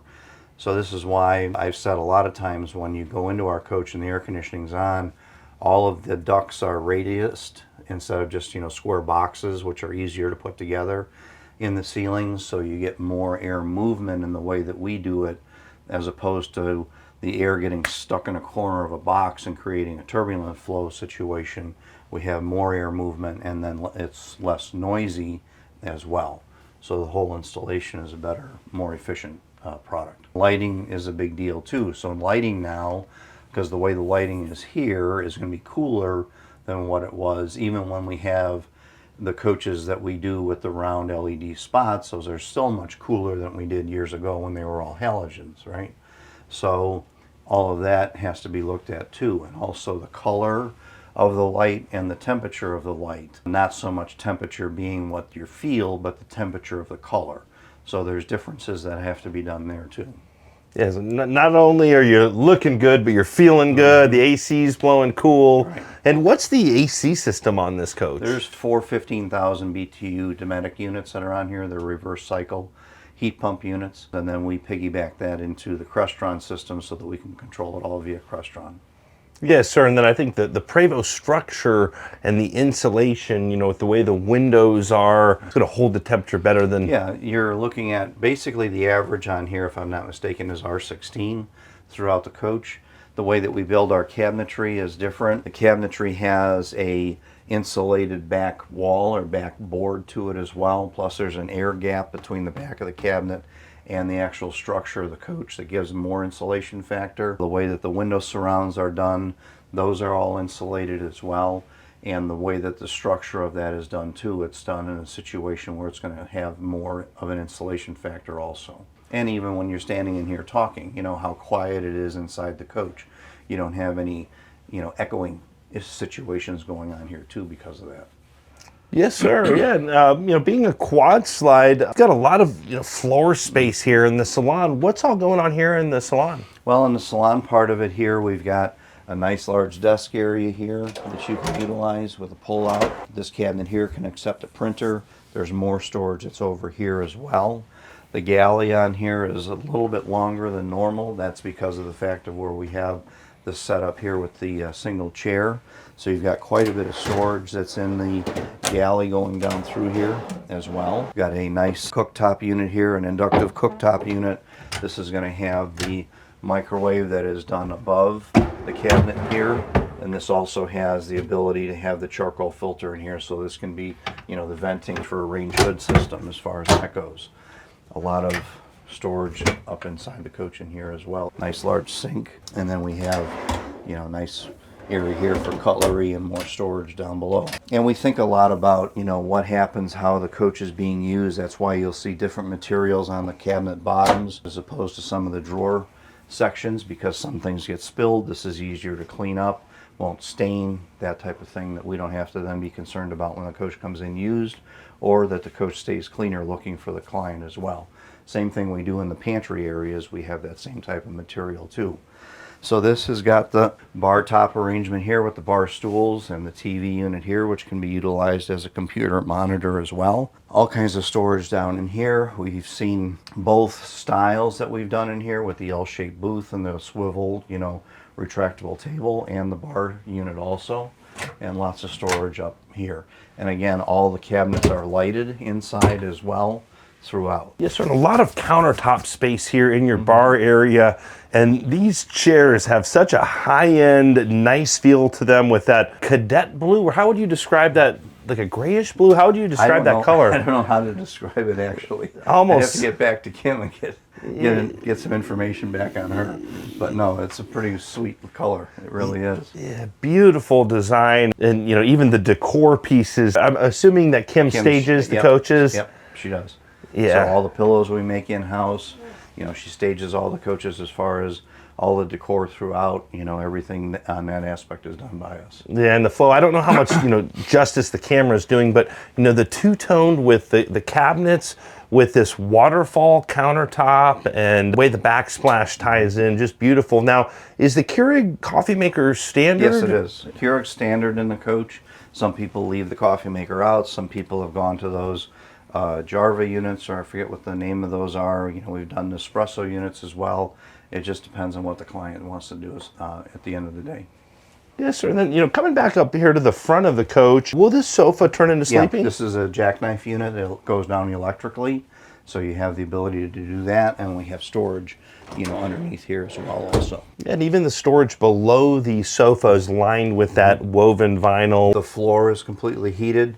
So this is why I've said a lot of times, when you go into our coach and the air conditioning's on, all of the ducts are radiused instead of just, square boxes, which are easier to put together in the ceilings. So you get more air movement in the way that we do it, as opposed to the air getting stuck in a corner of a box and creating a turbulent flow situation. We have more air movement, and then it's less noisy as well. So the whole installation is a better, more efficient product. Lighting is a big deal too. So lighting now, because the way the lighting is here, is going to be cooler than what it was. Even when we have the coaches that we do with the round LED spots, those are still much cooler than we did years ago when they were all halogens, right? So all of that has to be looked at too. And also the color of the light and the temperature of the light. Not so much temperature being what you feel, but the temperature of the color. So there's differences that have to be done there too. Yes, not only are you looking good, but you're feeling good. The AC's blowing cool. Right. And what's the AC system on this coach? There's 4 15,000 BTU Dometic units that are on here. They're reverse cycle heat pump units. And then we piggyback that into the Crestron system so that we can control it all via Crestron. Yes, sir. And then I think that the Prevost structure and the insulation, with the way the windows are, it's going to hold the temperature better than... Yeah, you're looking at basically the average on here, if I'm not mistaken, is R16 throughout the coach. The way that we build our cabinetry is different. The cabinetry has a insulated back wall or back board to it as well. Plus there's an air gap between the back of the cabinet and the actual structure of the coach that gives more insulation factor. The way that the window surrounds are done, those are all insulated as well. And the way that the structure of that is done too, it's done in a situation where it's going to have more of an insulation factor also. And even when you're standing in here talking, how quiet it is inside the coach. You don't have any, echoing situations going on here too because of that. Yes, sir. Yeah, and, being a quad slide, it's got a lot of floor space here in the salon. What's all going on here in the salon? Well, in the salon part of it here, we've got a nice large desk area here that you can utilize with a pull-out. This cabinet here can accept a printer. There's more storage that's over here as well. The galley on here is a little bit longer than normal. That's because of the fact of where we have the setup here with the single chair. So you've got quite a bit of storage that's in the galley going down through here as well. We've got a nice cooktop unit here, an inductive cooktop unit. This is going to have the microwave that is done above the cabinet here. And this also has the ability to have the charcoal filter in here. So this can be, the venting for a range hood system as far as that goes. A lot of storage up inside the coach in here as well. Nice large sink. And then we have, nice area here for cutlery and more storage down below. And we think a lot about, what happens, how the coach is being used. That's why you'll see different materials on the cabinet bottoms as opposed to some of the drawer sections, because some things get spilled. This is easier to clean up, won't stain, that type of thing that we don't have to then be concerned about when the coach comes in used, or that the coach stays cleaner looking for the client as well. Same thing we do in the pantry areas, we have that same type of material too. So this has got the bar top arrangement here with the bar stools and the TV unit here, which can be utilized as a computer monitor as well. All kinds of storage down in here. We've seen both styles that we've done in here with the L-shaped booth and the swivel, retractable table, and the bar unit also, and lots of storage up here. And again, all the cabinets are lighted inside as well throughout. Yes, sir. And a lot of countertop space here in your bar area. And these chairs have such a high-end, nice feel to them with that cadet blue. Or how would you describe that like a grayish blue. How would you describe that I color? don't know how to describe it actually. Almost. I have to get back to Kim and get some information back on her. But no, it's a pretty sweet color. It really is. Yeah, beautiful design, and even the decor pieces. I'm assuming that Kim stages the coaches. Yep, she does. Yeah. So all the pillows we make in house. She stages all the coaches as far as all the decor throughout. Everything on that aspect is done by us. Yeah, and the flow. I don't know how much justice the camera is doing, but the two-toned with the cabinets, with this waterfall countertop, and the way the backsplash ties in, just beautiful. Now, is the Keurig coffee maker standard? Yes, it is. Keurig standard in the coach. Some people leave the coffee maker out. Some people have gone to those Jarva units, or I forget what the name of those are. We've done espresso units as well. It just depends on what the client wants to do at the end of the day. Yes, sir. And then, coming back up here to the front of the coach, will this sofa turn into sleeping? Yeah, this is a jackknife unit. It goes down electrically, so you have the ability to do that, and we have storage, underneath here as well also. And even the storage below the sofa is lined with that woven vinyl. The floor is completely heated,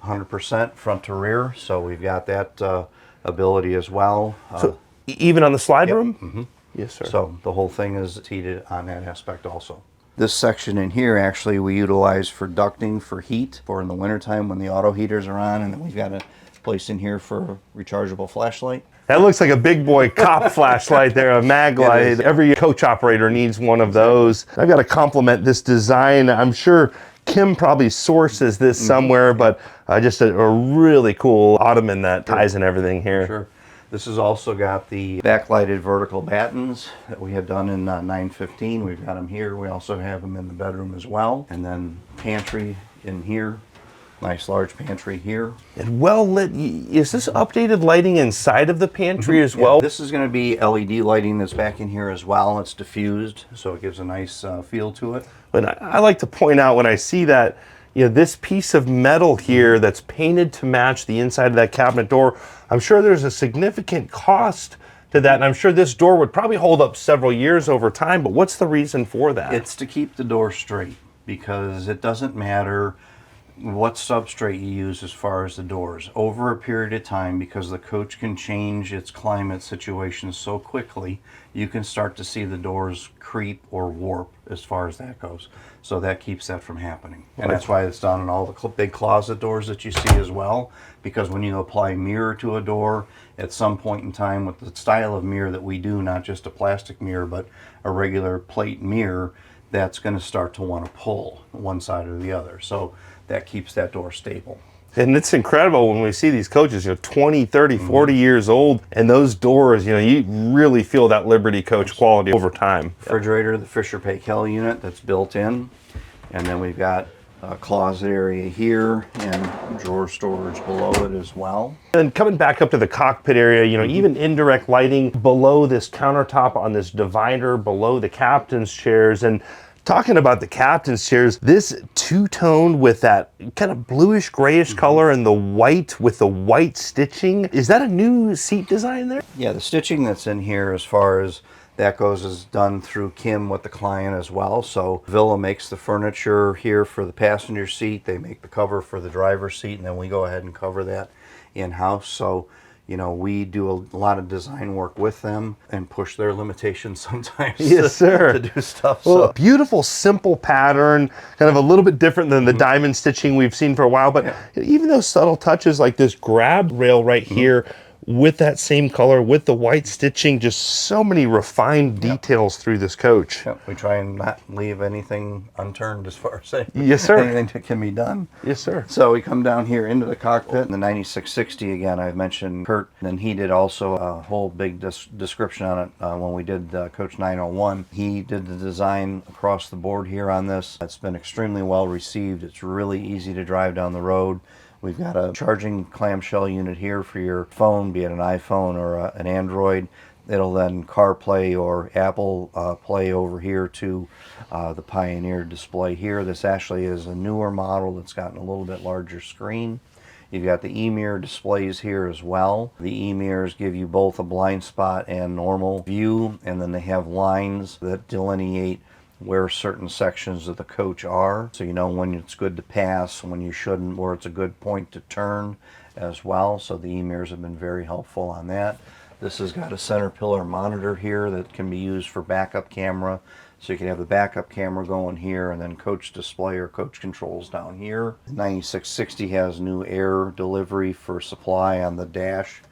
100% front to rear, so we've got that ability as well. So even on the slide room? Mm-hmm. Yes, sir. So the whole thing is heated on that aspect also. This section in here actually we utilize for ducting for heat for in the wintertime when the auto heaters are on, and then we've got a place in here for a rechargeable flashlight. That looks like a big boy cop flashlight there, a mag light. Every coach operator needs one of those. I've got to compliment this design. I'm sure Kim probably sources this somewhere, but just a really cool ottoman that ties in everything here. Sure. This has also got the backlighted vertical battens that we have done in 915. We've got them here. We also have them in the bedroom as well. And then pantry in here. Nice large pantry here. And well lit. Is this updated lighting inside of the pantry as well? This is going to be LED lighting that's back in here as well. It's diffused, so it gives a nice feel to it. But I like to point out when I see that, this piece of metal here that's painted to match the inside of that cabinet door, I'm sure there's a significant cost to that, and I'm sure this door would probably hold up several years over time, but what's the reason for that? It's to keep the door straight, because it doesn't matter what substrate you use as far as the doors. Over a period of time, because the coach can change its climate situation so quickly, you can start to see the doors creep or warp as far as that goes. So that keeps that from happening. And that's why it's done in all the big closet doors that you see as well, because when you apply mirror to a door, at some point in time with the style of mirror that we do, not just a plastic mirror, but a regular plate mirror, that's going to start to want to pull one side or the other. So that keeps that door stable. And it's incredible when we see these coaches, 20, 30, 40 years old, and those doors, you really feel that Liberty coach quality over time. Refrigerator, the Fisher Paykel unit that's built in. And then we've got a closet area here and drawer storage below it as well. And coming back up to the cockpit area, even indirect lighting below this countertop on this divider, below the captain's chairs. And talking about the captain's chairs, this two-tone with that kind of bluish grayish color and the white with the white stitching. Is that a new seat design there? Yeah, the stitching that's in here as far as that goes is done through Kim with the client as well. So Villa makes the furniture here for the passenger seat. They make the cover for the driver's seat, and then we go ahead and cover that in-house. So we do a lot of design work with them and push their limitations sometimes. Yes, sir. To do stuff. Well, So beautiful, simple pattern, kind of a little bit different than the diamond stitching we've seen for a while. But even those subtle touches like this grab rail right here, with that same color, with the white stitching, just so many refined details through this coach. Yep, we try and not leave anything unturned as far as Yes, sir. anything that can be done. Yes, sir. So we come down here into the cockpit. The 9660, again, I've mentioned Kurt, and he did also a whole big description on it when we did Coach 901. He did the design across the board here on this. It's been extremely well received. It's really easy to drive down the road. We've got a charging clamshell unit here for your phone, be it an iPhone or an Android. It'll then CarPlay or Apple Play over here to the Pioneer display here. This actually is a newer model that's gotten a little bit larger screen. You've got the e-mirror displays here as well. The e-mirrors give you both a blind spot and normal view, and then they have lines that delineate where certain sections of the coach are, so you know when it's good to pass, when you shouldn't, where it's a good point to turn as well. So the e-mirrors have been very helpful on that. This has got a center pillar monitor here that can be used for backup camera. So you can have the backup camera going here and then coach display or coach controls down here. 9660 has new air delivery for supply on the dash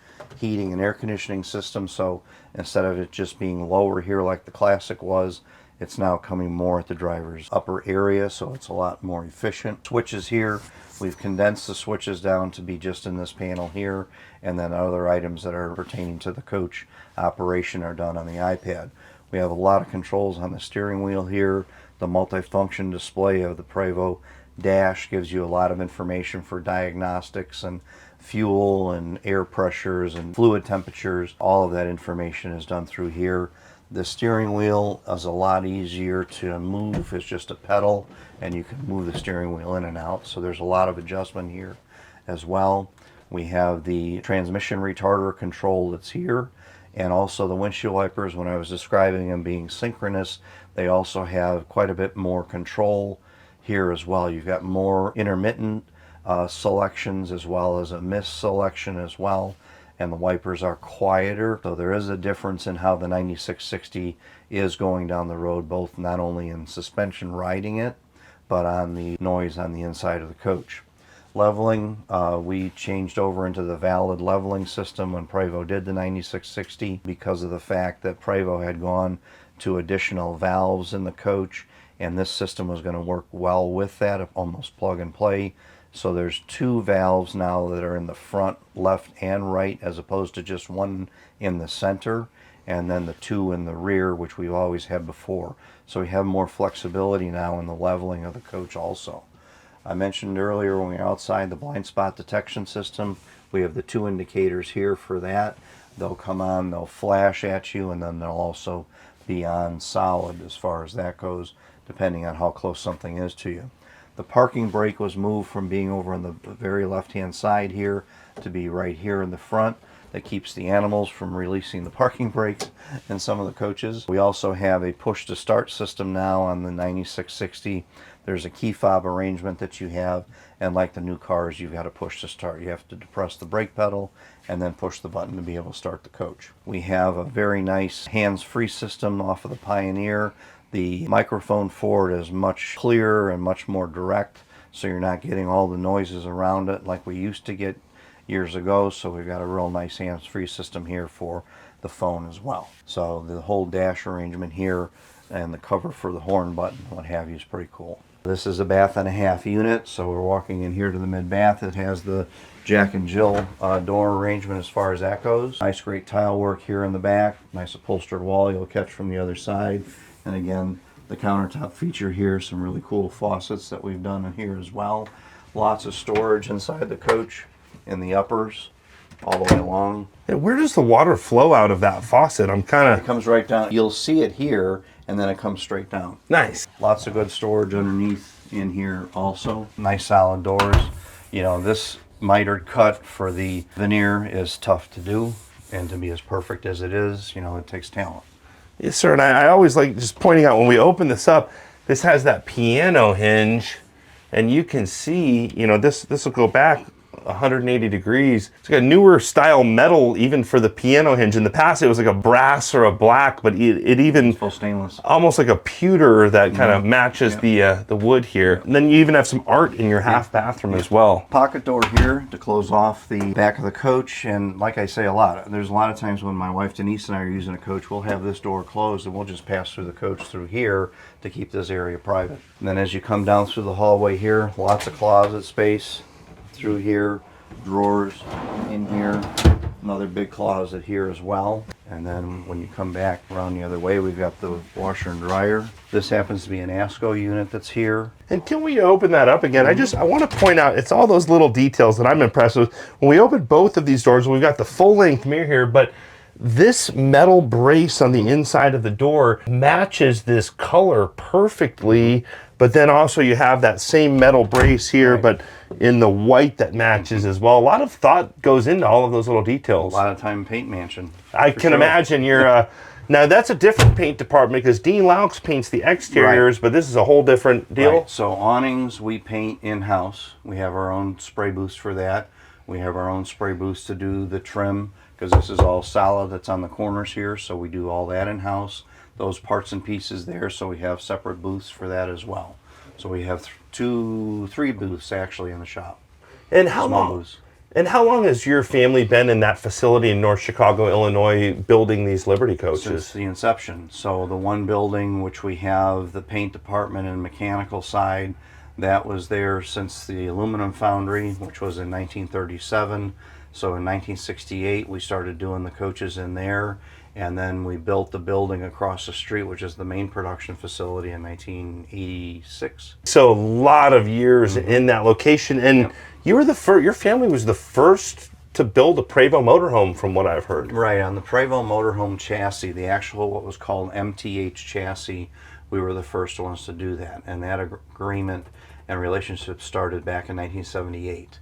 heating and air conditioning system. So instead of it just being lower here like the Classic was, it's now coming more at the driver's upper area, so it's a lot more efficient. Switches here, we've condensed the switches down to be just in this panel here, and then other items that are pertaining to the coach operation are done on the iPad. We have a lot of controls on the steering wheel here. The multifunction display of the Prevost dash gives you a lot of information for diagnostics and fuel and air pressures and fluid temperatures. All of that information is done through here. The steering wheel is a lot easier to move. It's just a pedal and you can move the steering wheel in and out. So there's a lot of adjustment here as well. We have the transmission retarder control that's here, and also the windshield wipers. When I was describing them being synchronous, they also have quite a bit more control here as well. You've got more intermittent selections as well as a mist selection as well, and the wipers are quieter. So there is a difference in how the 9660 is going down the road, both not only in suspension riding it, but on the noise on the inside of the coach. Leveling, we changed over into the valid leveling system when Prevost did the 9660 because of the fact that Prevost had gone to additional valves in the coach, and this system was going to work well with that, almost plug and play. So there's two valves now that are in the front, left and right, as opposed to just one in the center, and then the two in the rear, which we've always had before. So we have more flexibility now in the leveling of the coach also. I mentioned earlier when we were outside the blind spot detection system, we have the two indicators here for that. They'll come on, they'll flash at you, and then they'll also be on solid as far as that goes, depending on how close something is to you. The parking brake was moved from being over on the very left-hand side here to be right here in the front. That keeps the animals from releasing the parking brakes in some of the coaches. We also have a push-to-start system now on the 9660. There's a key fob arrangement that you have, and like the new cars, you've got to push to start. You have to depress the brake pedal and then push the button to be able to start the coach. We have a very nice hands-free system off of the Pioneer. The microphone for it is much clearer and much more direct, so you're not getting all the noises around it like we used to get years ago. So we've got a real nice hands-free system here for the phone as well. So the whole dash arrangement here and the cover for the horn button, what have you, is pretty cool. This is a bath and a half unit, so we're walking in here to the mid bath. It has the Jack and Jill door arrangement as far as that goes. Nice great tile work here in the back, nice upholstered wall you'll catch from the other side. And again, the countertop feature here, some really cool faucets that we've done in here as well. Lots of storage inside the coach in the uppers all the way along. Yeah, where does the water flow out of that faucet? I'm kind It of... comes right down. You'll see it here, and then it comes straight down. Nice. Lots of good storage underneath in here also. Nice solid doors. You know, this mitered cut for the veneer is tough to do, and to be as perfect as it is, you know, it takes talent. Yes, sir. And I always like just pointing out when we open this up, this has that piano hinge, and you can see, you know, this will go back 180 degrees. It's got a newer style metal even for the piano hinge. In the past, it was like a brass or a black, but it even full stainless, almost like a pewter that kind of matches the wood here. And then you even have some art in your half bathroom as well. Pocket door here to close off the back of the coach, and like I say, there's a lot of times when my wife Denise and I are using a coach, we'll have this door closed and we'll just pass through the coach through here to keep this area private. And then as you come down through the hallway here, lots of closet space through here, drawers in here, another big closet here as well. And then when you come back around the other way, we've got the washer and dryer. This happens to be an ASCO unit that's here. And can we open that up again? I want to point out, it's all those little details that I'm impressed with. When we open both of these doors, we've got the full length mirror here, but this metal brace on the inside of the door matches this color perfectly. But then also you have that same metal brace here, but in the white that matches as well. A lot of thought goes into all of those little details. A lot of time in paint mansion. I can imagine you're Now that's a different paint department because Dean Laux paints the exteriors, but this is a whole different deal. Right. So awnings we paint in-house. We have our own spray booths for that. We have our own spray booths to do the trim because this is all solid that's on the corners here. So we do all that in-house. Those parts and pieces there. So we have separate booths for that as well. So we have three booths actually in the shop. And how Small long? booths. And how long has your family been in that facility in North Chicago, Illinois, building these Liberty coaches? Since the inception. So the one building which we have the paint department and mechanical side, that was there since the aluminum foundry, which was in 1937. So in 1968 we started doing the coaches in there, and then we built the building across the street, which is the main production facility, in 1986. So a lot of years in that location, and you were the first. Your family was the first to build a Prevost motorhome, from what I've heard. Right, on the Prevost motorhome chassis, the actual what was called MTH chassis, we were the first ones to do that, and that agreement and relationship started back in 1978.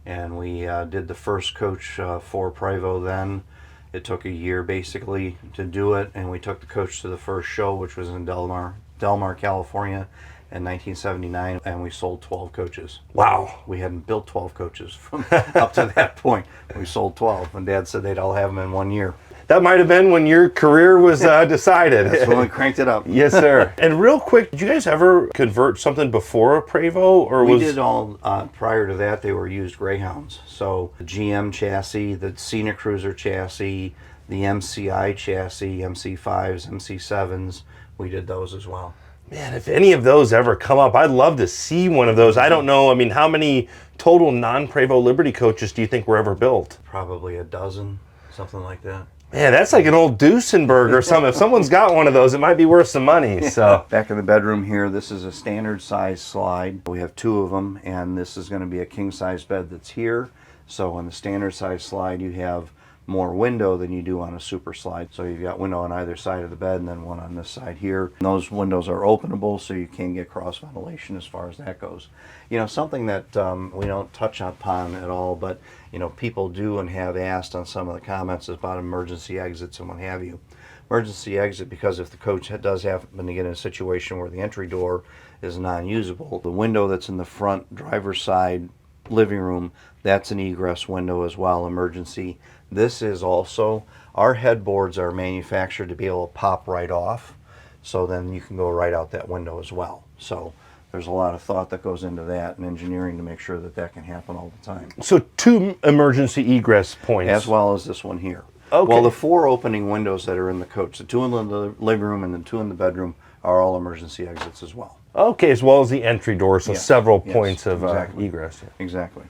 And we did the first coach for Prevost then. It took a year basically to do it, and we took the coach to the first show, which was in Del Mar, California in 1979, and we sold 12 coaches. Wow. We hadn't built 12 coaches from up to that point. We sold 12, and Dad said they'd all have them in 1 year. That might have been when your career was decided. That's when we cranked it up. Yes, sir. And real quick, did you guys ever convert something before a Prevost, or We was did all, prior to that, they were used Greyhounds. So the GM chassis, the Scenic Cruiser chassis, the MCI chassis, MC5s, MC7s, we did those as well. Man, if any of those ever come up, I'd love to see one of those. I don't know. I mean, how many total non-Prevost Liberty coaches do you think were ever built? Probably a dozen, something like that. Man, that's like an old Duesenberg or something. If someone's got one of those, it might be worth some money. So back in the bedroom here, this is a standard size slide. We have two of them, and this is going to be a king size bed that's here. So on the standard size slide, you have more window than you do on a super slide. So you've got window on either side of the bed and then one on this side here. And those windows are openable, so you can get cross ventilation as far as that goes. You know, something that we don't touch upon at all, but you know, people do and have asked on some of the comments about emergency exits and what have you. Emergency exit, because if the coach does happen to get in a situation where the entry door is non-usable, the window that's in the front driver's side living room, that's an egress window as well, emergency. This is also, our headboards are manufactured to be able to pop right off, so then you can go right out that window as well. So there's a lot of thought that goes into that and engineering to make sure that that can happen all the time. So two emergency egress points. As well as this one here. Okay. Well, the four opening windows that are in the coach, the two in the living room and the two in the bedroom, are all emergency exits as well. Okay, as well as the entry door, so Yes, several yes, points of exactly. egress. Yeah. Exactly.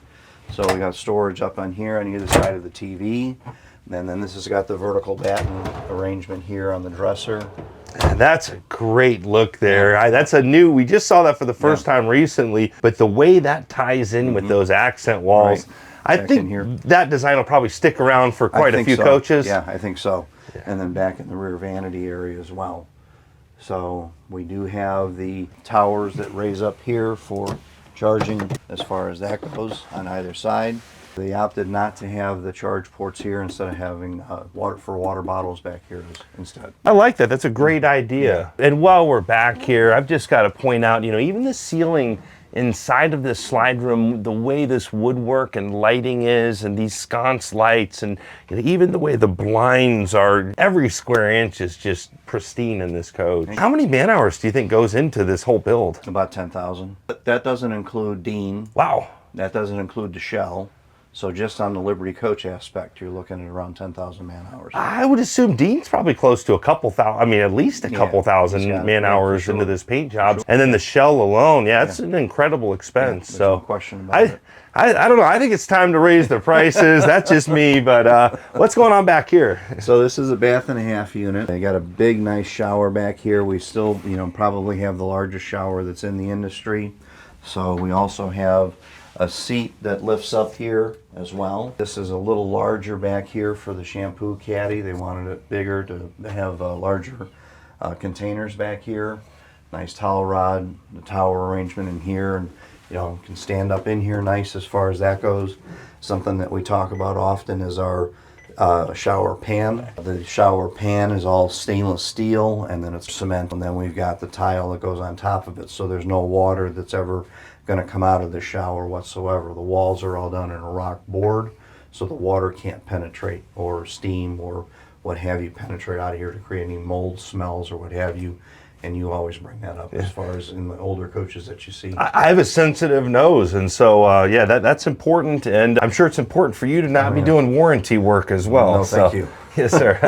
So we got storage up on here on either side of the TV. And then this has got the vertical batten arrangement here on the dresser. That's a great look there. That's a new, we just saw that for the first time recently, but the way that ties in with those accent walls, Right. I Back think in here. that design will probably stick around for I quite a think few so. coaches. Yeah, I think so. And then back in the rear vanity area as well. So we do have the towers that raise up here for charging as far as that goes on either side. They opted not to have the charge ports here instead of having water bottles back here instead. I like that. That's a great idea. And while we're back here, I've just got to point out, you know, even the ceiling inside of this slide room, the way this woodwork and lighting is, and these sconce lights, and you know, even the way the blinds are, every square inch is just pristine in this coach. How many man hours do you think goes into this whole build? About 10,000. But that doesn't include Dean. Wow. That doesn't include the shell. So just on the Liberty Coach aspect, you're looking at around 10,000 man hours. I would assume Dean's probably close to a couple thousand, I mean, at least a couple thousand he's got it. man Yeah, hours for sure. into this paint job. And then the shell alone, it's an incredible expense. There's So no question about it. I don't know. I think it's time to raise the prices. That's just me. But what's going on back here? So this is a bath and a half unit. They got a big, nice shower back here. We still, probably have the largest shower that's in the industry. So we also have a seat that lifts up here as well. This is a little larger back here for the shampoo caddy. They wanted it bigger to have larger containers back here. Nice towel rod, the towel arrangement in here, and can stand up in here nice as far as that goes. Something that we talk about often is our a shower pan. The shower pan is all stainless steel, and then it's cement, and then we've got the tile that goes on top of it, so there's no water that's ever going to come out of the shower whatsoever. The walls are all done in a rock board, so the water can't penetrate, or steam or what have you penetrate out of here to create any mold smells or what have you. And you always bring that up as far as in the older coaches that you see. I have a sensitive nose, and so yeah, that's important, and I'm sure it's important for you to not be doing warranty work as well. No, thank you. Yes, sir.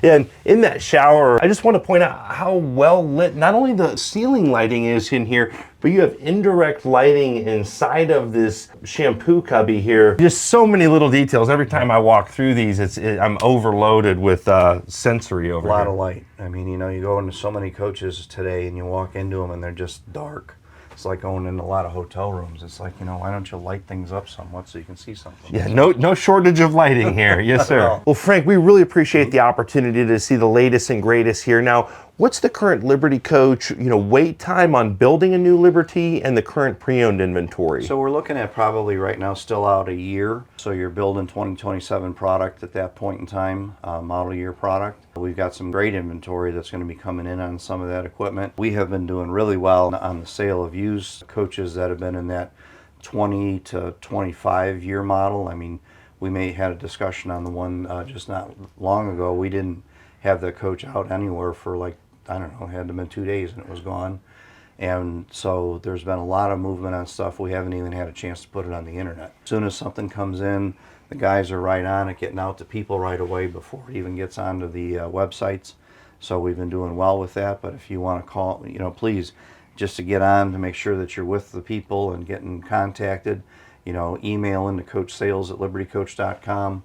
Yeah, and in that shower, I just want to point out how well lit not only the ceiling lighting is in here, but you have indirect lighting inside of this shampoo cubby here. Just so many little details. Every time I walk through these, I'm overloaded with sensory over here. A lot of light. I mean, you know, you go into so many coaches today and you walk into them and they're just dark. It's like going in a lot of hotel rooms. It's like, you know, why don't you light things up somewhat so you can see something? Yeah, no shortage of lighting here. Yes, sir. Well, Frank, we really appreciate the opportunity to see the latest and greatest here. Now, what's the current Liberty Coach, wait time on building a new Liberty and the current pre-owned inventory? So we're looking at probably right now still out a year. So you're building 2027 product at that point in time, model year product. We've got some great inventory that's going to be coming in on some of that equipment. We have been doing really well on the sale of used coaches that have been in that 20 to 25 year model. I mean, we may had a discussion on the one just not long ago. We didn't have the coach out anywhere for like, I don't know, it had to been 2 days and it was gone. And so there's been a lot of movement on stuff. We haven't even had a chance to put it on the internet. As soon as something comes in, the guys are right on it, getting out to people right away before it even gets onto the websites. So we've been doing well with that. But if you want to call, please, just to get on to make sure that you're with the people and getting contacted, email into coachsales@libertycoach.com,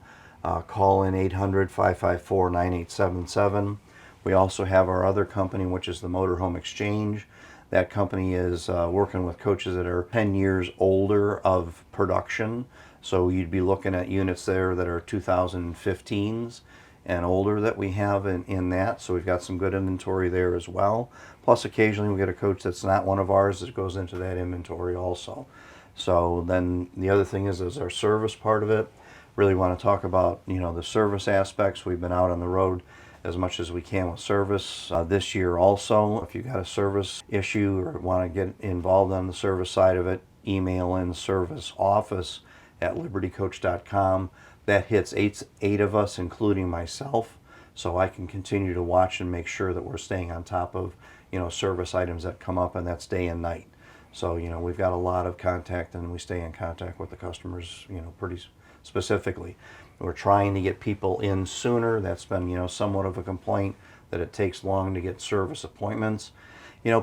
call in 800-554-9877. We also have our other company, which is the Motorhome Exchange. That company is working with coaches that are 10 years older of production. So you'd be looking at units there that are 2015s and older that we have in that. So we've got some good inventory there as well. Plus occasionally we get a coach that's not one of ours that goes into that inventory also. So then the other thing is our service part of it. Really want to talk about, the service aspects. We've been out on the road as much as we can with service this year also. If you've got a service issue or want to get involved on the service side of it, email in serviceoffice@libertycoach.com. That hits eight of us, including myself, so I can continue to watch and make sure that we're staying on top of, service items that come up, and that's day and night. So, we've got a lot of contact, and we stay in contact with the customers, pretty specifically. We're trying to get people in sooner. That's been, somewhat of a complaint that it takes long to get service appointments.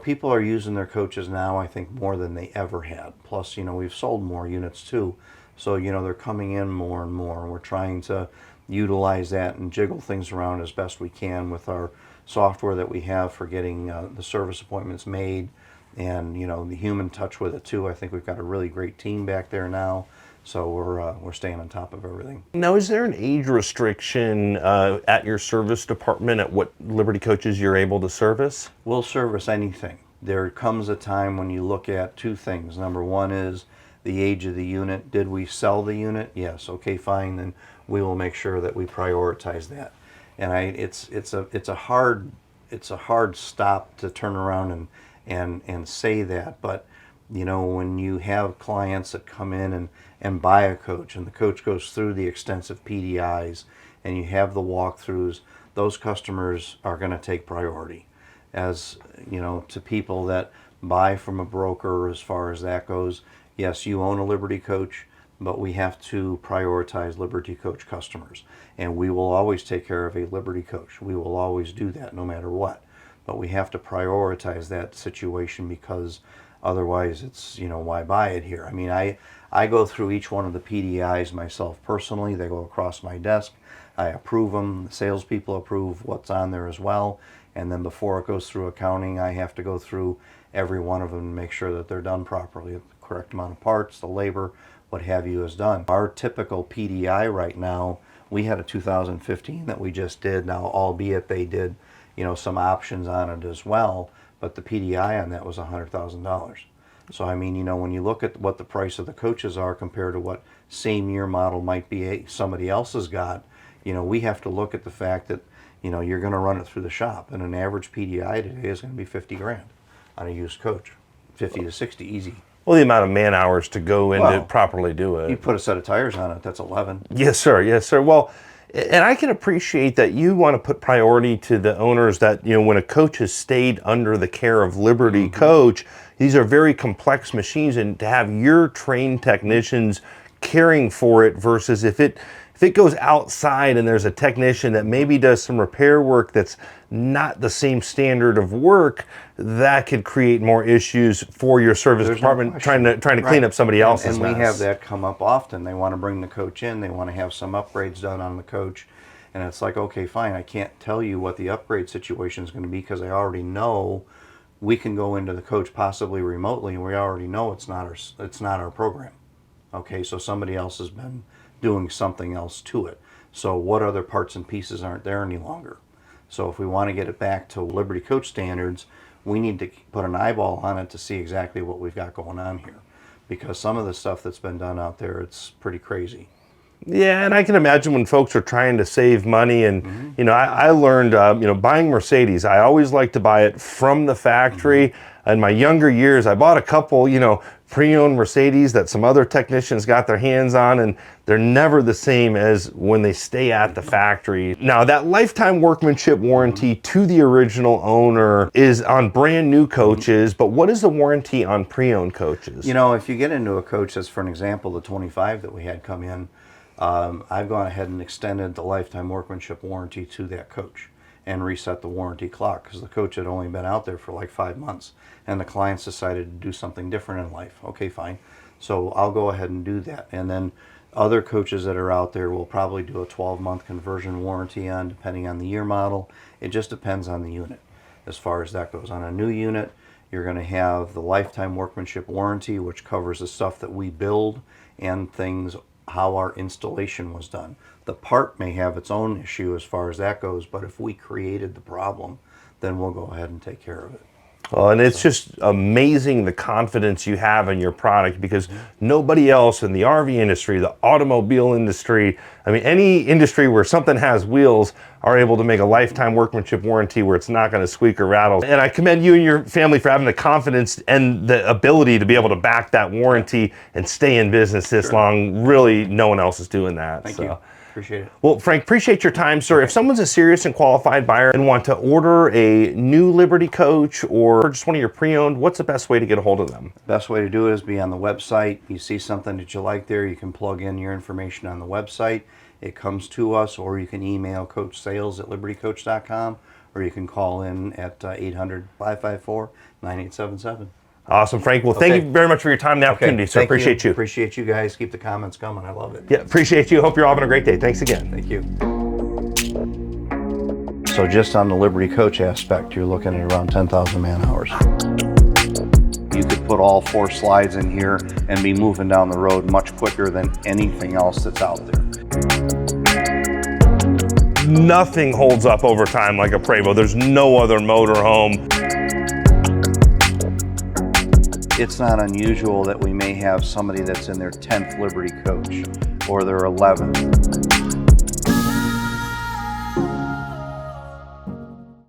People are using their coaches now, I think, more than they ever had. Plus, we've sold more units too. So, they're coming in more and more. And we're trying to utilize that and jiggle things around as best we can with our software that we have for getting the service appointments made and, the human touch with it too. I think we've got a really great team back there now. So we're staying on top of everything. Now, is there an age restriction at your service department at what Liberty coaches you're able to service? We'll service anything. There comes a time when you look at two things. Number one is the age of the unit. Did we sell the unit? Yes. Okay, fine. Then we will make sure that we prioritize that. And it's a hard stop to turn around and say that, but when you have clients that come in and buy a coach and the coach goes through the extensive PDIs and you have the walkthroughs, those customers are going to take priority. As to people that buy from a broker, as far as that goes, yes, you own a Liberty Coach, but we have to prioritize Liberty Coach customers. And we will always take care of a Liberty Coach. We will always do that no matter what. But we have to prioritize that situation because otherwise it's, why buy it here? I mean, I go through each one of the PDIs myself personally. They go across my desk. I approve them. The salespeople approve what's on there as well. And then before it goes through accounting, I have to go through every one of them and make sure that they're done properly. The correct amount of parts, the labor, what have you is done. Our typical PDI right now, we had a 2015 that we just did. Now, albeit they did, some options on it as well, but the PDI on that was $100,000. So, I mean, when you look at what the price of the coaches are compared to what same year model might be somebody else has got, we have to look at the fact that, you're going to run it through the shop, and an average PDI today is going to be 50 grand on a used coach, 50 to 60 easy. Well, the amount of man hours to go in to Well, properly do it. You put a set of tires on it, that's 11. Yes, sir. Yes, sir. Well, and I can appreciate that you want to put priority to the owners that, when a coach has stayed under the care of Liberty Coach, these are very complex machines, and to have your trained technicians caring for it versus if it goes outside and there's a technician that maybe does some repair work that's not the same standard of work, that could create more issues for your service department trying to clean up somebody else's mess. And we have that come up often. They want to bring the coach in, they want to have some upgrades done on the coach, and it's like, okay, fine, I can't tell you what the upgrade situation is going to be because I already know we can go into the coach possibly remotely, and we already know it's not our program. Okay, so somebody else has been doing something else to it. So what other parts and pieces aren't there any longer? So if we want to get it back to Liberty Coach standards, we need to put an eyeball on it to see exactly what we've got going on here. Because some of the stuff that's been done out there, it's pretty crazy. Yeah, and I can imagine when folks are trying to save money, and I learned, buying Mercedes, I always like to buy it from the factory. In my younger years, I bought a couple, pre-owned Mercedes that some other technicians got their hands on, and they're never the same as when they stay at the factory. Now, that lifetime workmanship warranty to the original owner is on brand new coaches, but what is the warranty on pre-owned coaches? If you get into a coach, as for an example, the 25 that we had come in, I've gone ahead and extended the lifetime workmanship warranty to that coach and reset the warranty clock because the coach had only been out there for like 5 months, and the clients decided to do something different in life. Okay, fine. So I'll go ahead and do that. And then other coaches that are out there will probably do a 12-month conversion warranty on, depending on the year model. It just depends on the unit as far as that goes. On a new unit, you're going to have the lifetime workmanship warranty, which covers the stuff that we build and things, how our installation was done. The part may have its own issue as far as that goes, but if we created the problem, then we'll go ahead and take care of it. Well, and it's just amazing the confidence you have in your product, because nobody else in the RV industry, the automobile industry, any industry where something has wheels are able to make a lifetime workmanship warranty where it's not going to squeak or rattle. And I commend you and your family for having the confidence and the ability to be able to back that warranty and stay in business this long. Really, no one else is doing that. Thank you. Appreciate it. Well, Frank, appreciate your time, sir. If someone's a serious and qualified buyer and want to order a new Liberty coach or purchase one of your pre-owned, what's the best way to get a hold of them? Best way to do it is be on the website. You see something that you like there, you can plug in your information on the website. It comes to us, or you can email coachsales@libertycoach.com, or you can call in at 800-554-9877. Awesome, Frank. Well, thank you very much for your time and the opportunity, sir. Appreciate you. Appreciate you guys. Keep the comments coming. I love it. Yeah, appreciate you. Hope you're all having a great day. Thanks again. Thank you. So just on the Liberty Coach aspect, you're looking at around 10,000 man hours. You could put all 4 slides in here and be moving down the road much quicker than anything else that's out there. Nothing holds up over time like a Prevost. There's no other motorhome. It's not unusual that we may have somebody that's in their 10th Liberty Coach or their 11th.